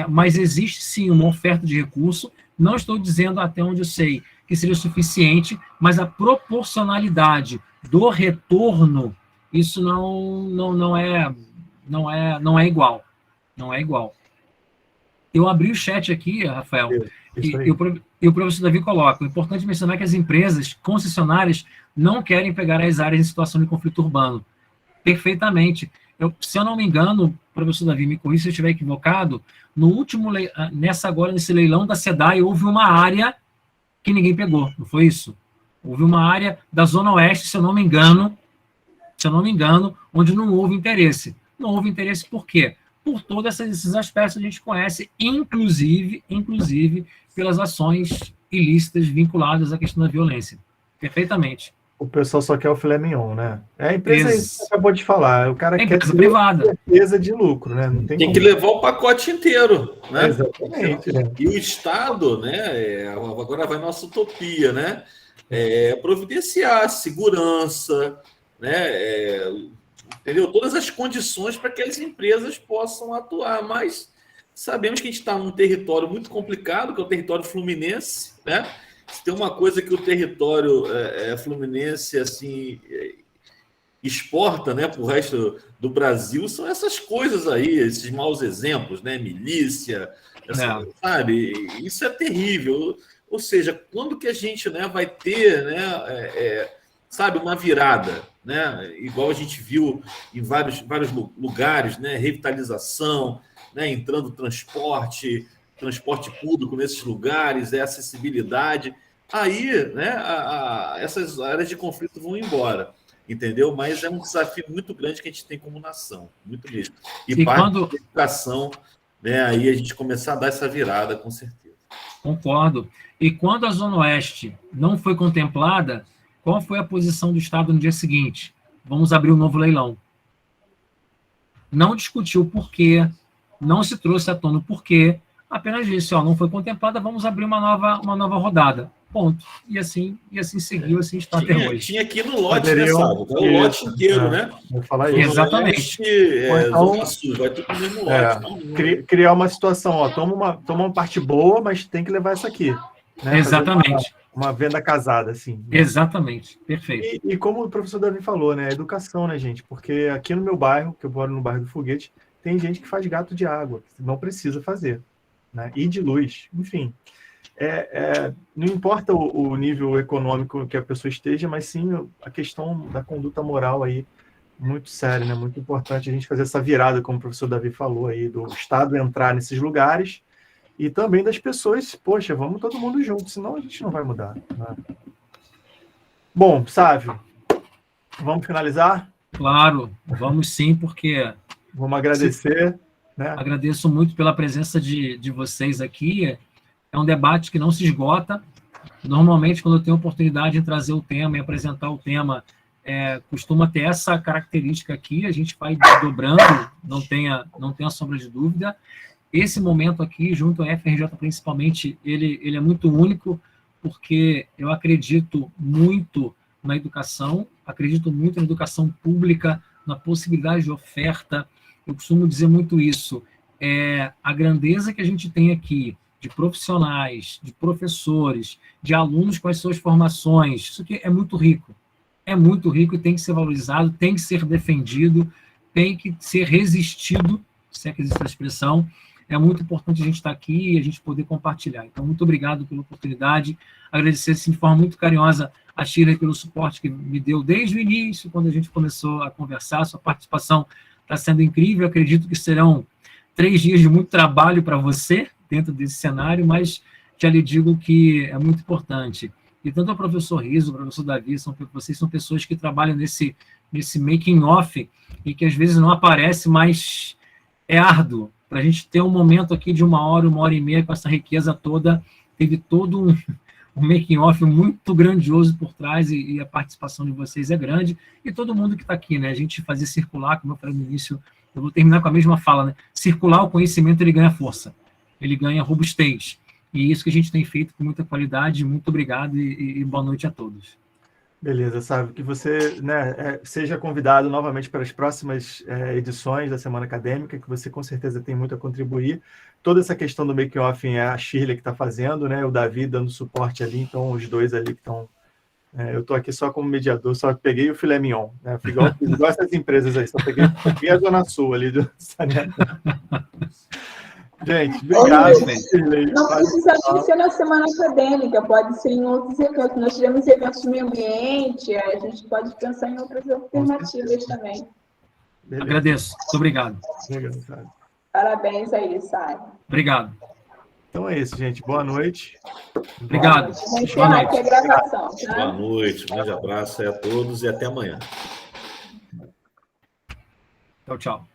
mas existe sim uma oferta de recurso, não estou dizendo até onde eu sei que seria suficiente, mas a proporcionalidade do retorno, isso não é igual. Não é igual. Eu abri o chat aqui, Rafael, e o professor Davi coloca: o importante mencionar que as empresas concessionárias não querem pegar as áreas em situação de conflito urbano. Perfeitamente. Se eu não me engano, professor Davi, me corrija se eu estiver equivocado, no último, nesse leilão da SEDAI, houve uma área que ninguém pegou, não foi isso? Houve uma área da Zona Oeste, se eu não me engano, onde não houve interesse. Não houve interesse por quê? Por todos esses aspectos que a gente conhece, inclusive pelas ações ilícitas vinculadas à questão da violência. Perfeitamente. O pessoal só quer o filé mignon, né? É a empresa que você acabou de falar. O cara quer ter privada. Certeza de lucro, né? Não tem que levar o pacote inteiro, né? Exatamente. E o Estado, né? Agora vai nossa utopia, né? Providenciar segurança, né? Entendeu? Todas as condições para que as empresas possam atuar, mas sabemos que a gente está num território muito complicado, que é o território fluminense, né? Se tem uma coisa que o território fluminense assim exporta, né, para o resto do Brasil, são essas coisas aí, esses maus exemplos, né? Milícia, sabe? Isso é terrível. Ou seja, quando que a gente, né, vai ter, né, sabe, uma virada, né? Igual a gente viu em vários lugares, né? Revitalização, né? Entrando transporte público nesses lugares, acessibilidade. Aí, né, essas áreas de conflito vão embora, entendeu? Mas é um desafio muito grande que a gente tem como nação, muito mesmo. E parte da educação, né, aí a gente começar a dar essa virada, com certeza. Concordo. E quando a Zona Oeste não foi contemplada, qual foi a posição do Estado no dia seguinte? Vamos abrir um novo leilão. Não discutiu o porquê, não se trouxe à tona o porquê, apenas disse, não foi contemplada, vamos abrir uma nova rodada. Ponto. E assim seguiu, assim está até hoje. Tinha aqui no lote, né, Sábio? O lote inteiro, né? Vou falar isso. Exatamente. Zona Sul, vai tudo no mesmo lote. Criar uma situação, toma uma parte boa, mas tem que levar essa aqui. Né? Exatamente. Uma venda casada, assim. Né? Exatamente. Perfeito. E como o professor Davi falou, né? Educação, né, gente? Porque aqui no meu bairro, que eu moro no bairro do Foguete, tem gente que faz gato de água, que não precisa fazer. Né? E de luz, enfim. Não importa o nível econômico que a pessoa esteja, mas sim a questão da conduta moral aí, muito séria, né? Muito importante a gente fazer essa virada, como o professor Davi falou aí, do Estado entrar nesses lugares e também das pessoas, poxa, vamos todo mundo junto, senão a gente não vai mudar. Né? Bom, Sávio, vamos finalizar? Claro, vamos sim, porque... Vamos agradecer. Né? Agradeço muito pela presença de vocês aqui. É um debate que não se esgota. Normalmente, quando eu tenho a oportunidade de trazer o tema e apresentar o tema, costuma ter essa característica aqui, a gente vai desdobrando, não tenha sombra de dúvida. Esse momento aqui, junto à FRJ principalmente, ele é muito único, porque eu acredito muito na educação pública, na possibilidade de oferta. Eu costumo dizer muito isso. A grandeza que a gente tem aqui, de profissionais, de professores, de alunos com as suas formações, isso aqui é muito rico. É muito rico e tem que ser valorizado, tem que ser defendido, tem que ser resistido, se é que existe essa expressão. É muito importante a gente estar aqui e a gente poder compartilhar. Então, muito obrigado pela oportunidade. Agradecer, assim, de forma muito carinhosa a Shirley pelo suporte que me deu desde o início, quando a gente começou a conversar. Sua participação está sendo incrível. Acredito que serão 3 dias de muito trabalho para você dentro desse cenário, mas já lhe digo que é muito importante. E tanto o professor Riso, o professor Davi, vocês são pessoas que trabalham nesse making-off e que às vezes não aparece, mas é árduo. Para a gente ter um momento aqui de 1 hora, 1 hora e meia, com essa riqueza toda, teve todo um making-off muito grandioso por trás e a participação de vocês é grande. E todo mundo que está aqui, né? A gente fazer circular, como eu falei no início, eu vou terminar com a mesma fala, né? Circular o conhecimento, ele ganha força, ele ganha robustez. E isso que a gente tem feito com muita qualidade. Muito obrigado e boa noite a todos. Beleza, sabe, que você, né, seja convidado novamente para as próximas edições da Semana Acadêmica, que você com certeza tem muito a contribuir. Toda essa questão do make-off é a Shirley que está fazendo, né, o Davi dando suporte ali, então os dois ali que estão... eu estou aqui só como mediador, só peguei o filé mignon, né, igual essas empresas aí, só peguei a Zona Sul ali do Saneamento. Gente, obrigado. Não precisa ser na Semana Acadêmica, pode ser em outros eventos. Nós tivemos eventos de meio ambiente, a gente pode pensar em outras alternativas também. Beleza. Agradeço. Muito obrigado. Obrigado, Sábio. Parabéns aí, Sábio. Obrigado. Então é isso, gente. Boa noite. Obrigado. Vou encerrar aqui a gravação, tá? Boa noite, um grande abraço a todos e até amanhã. Tchau, tchau.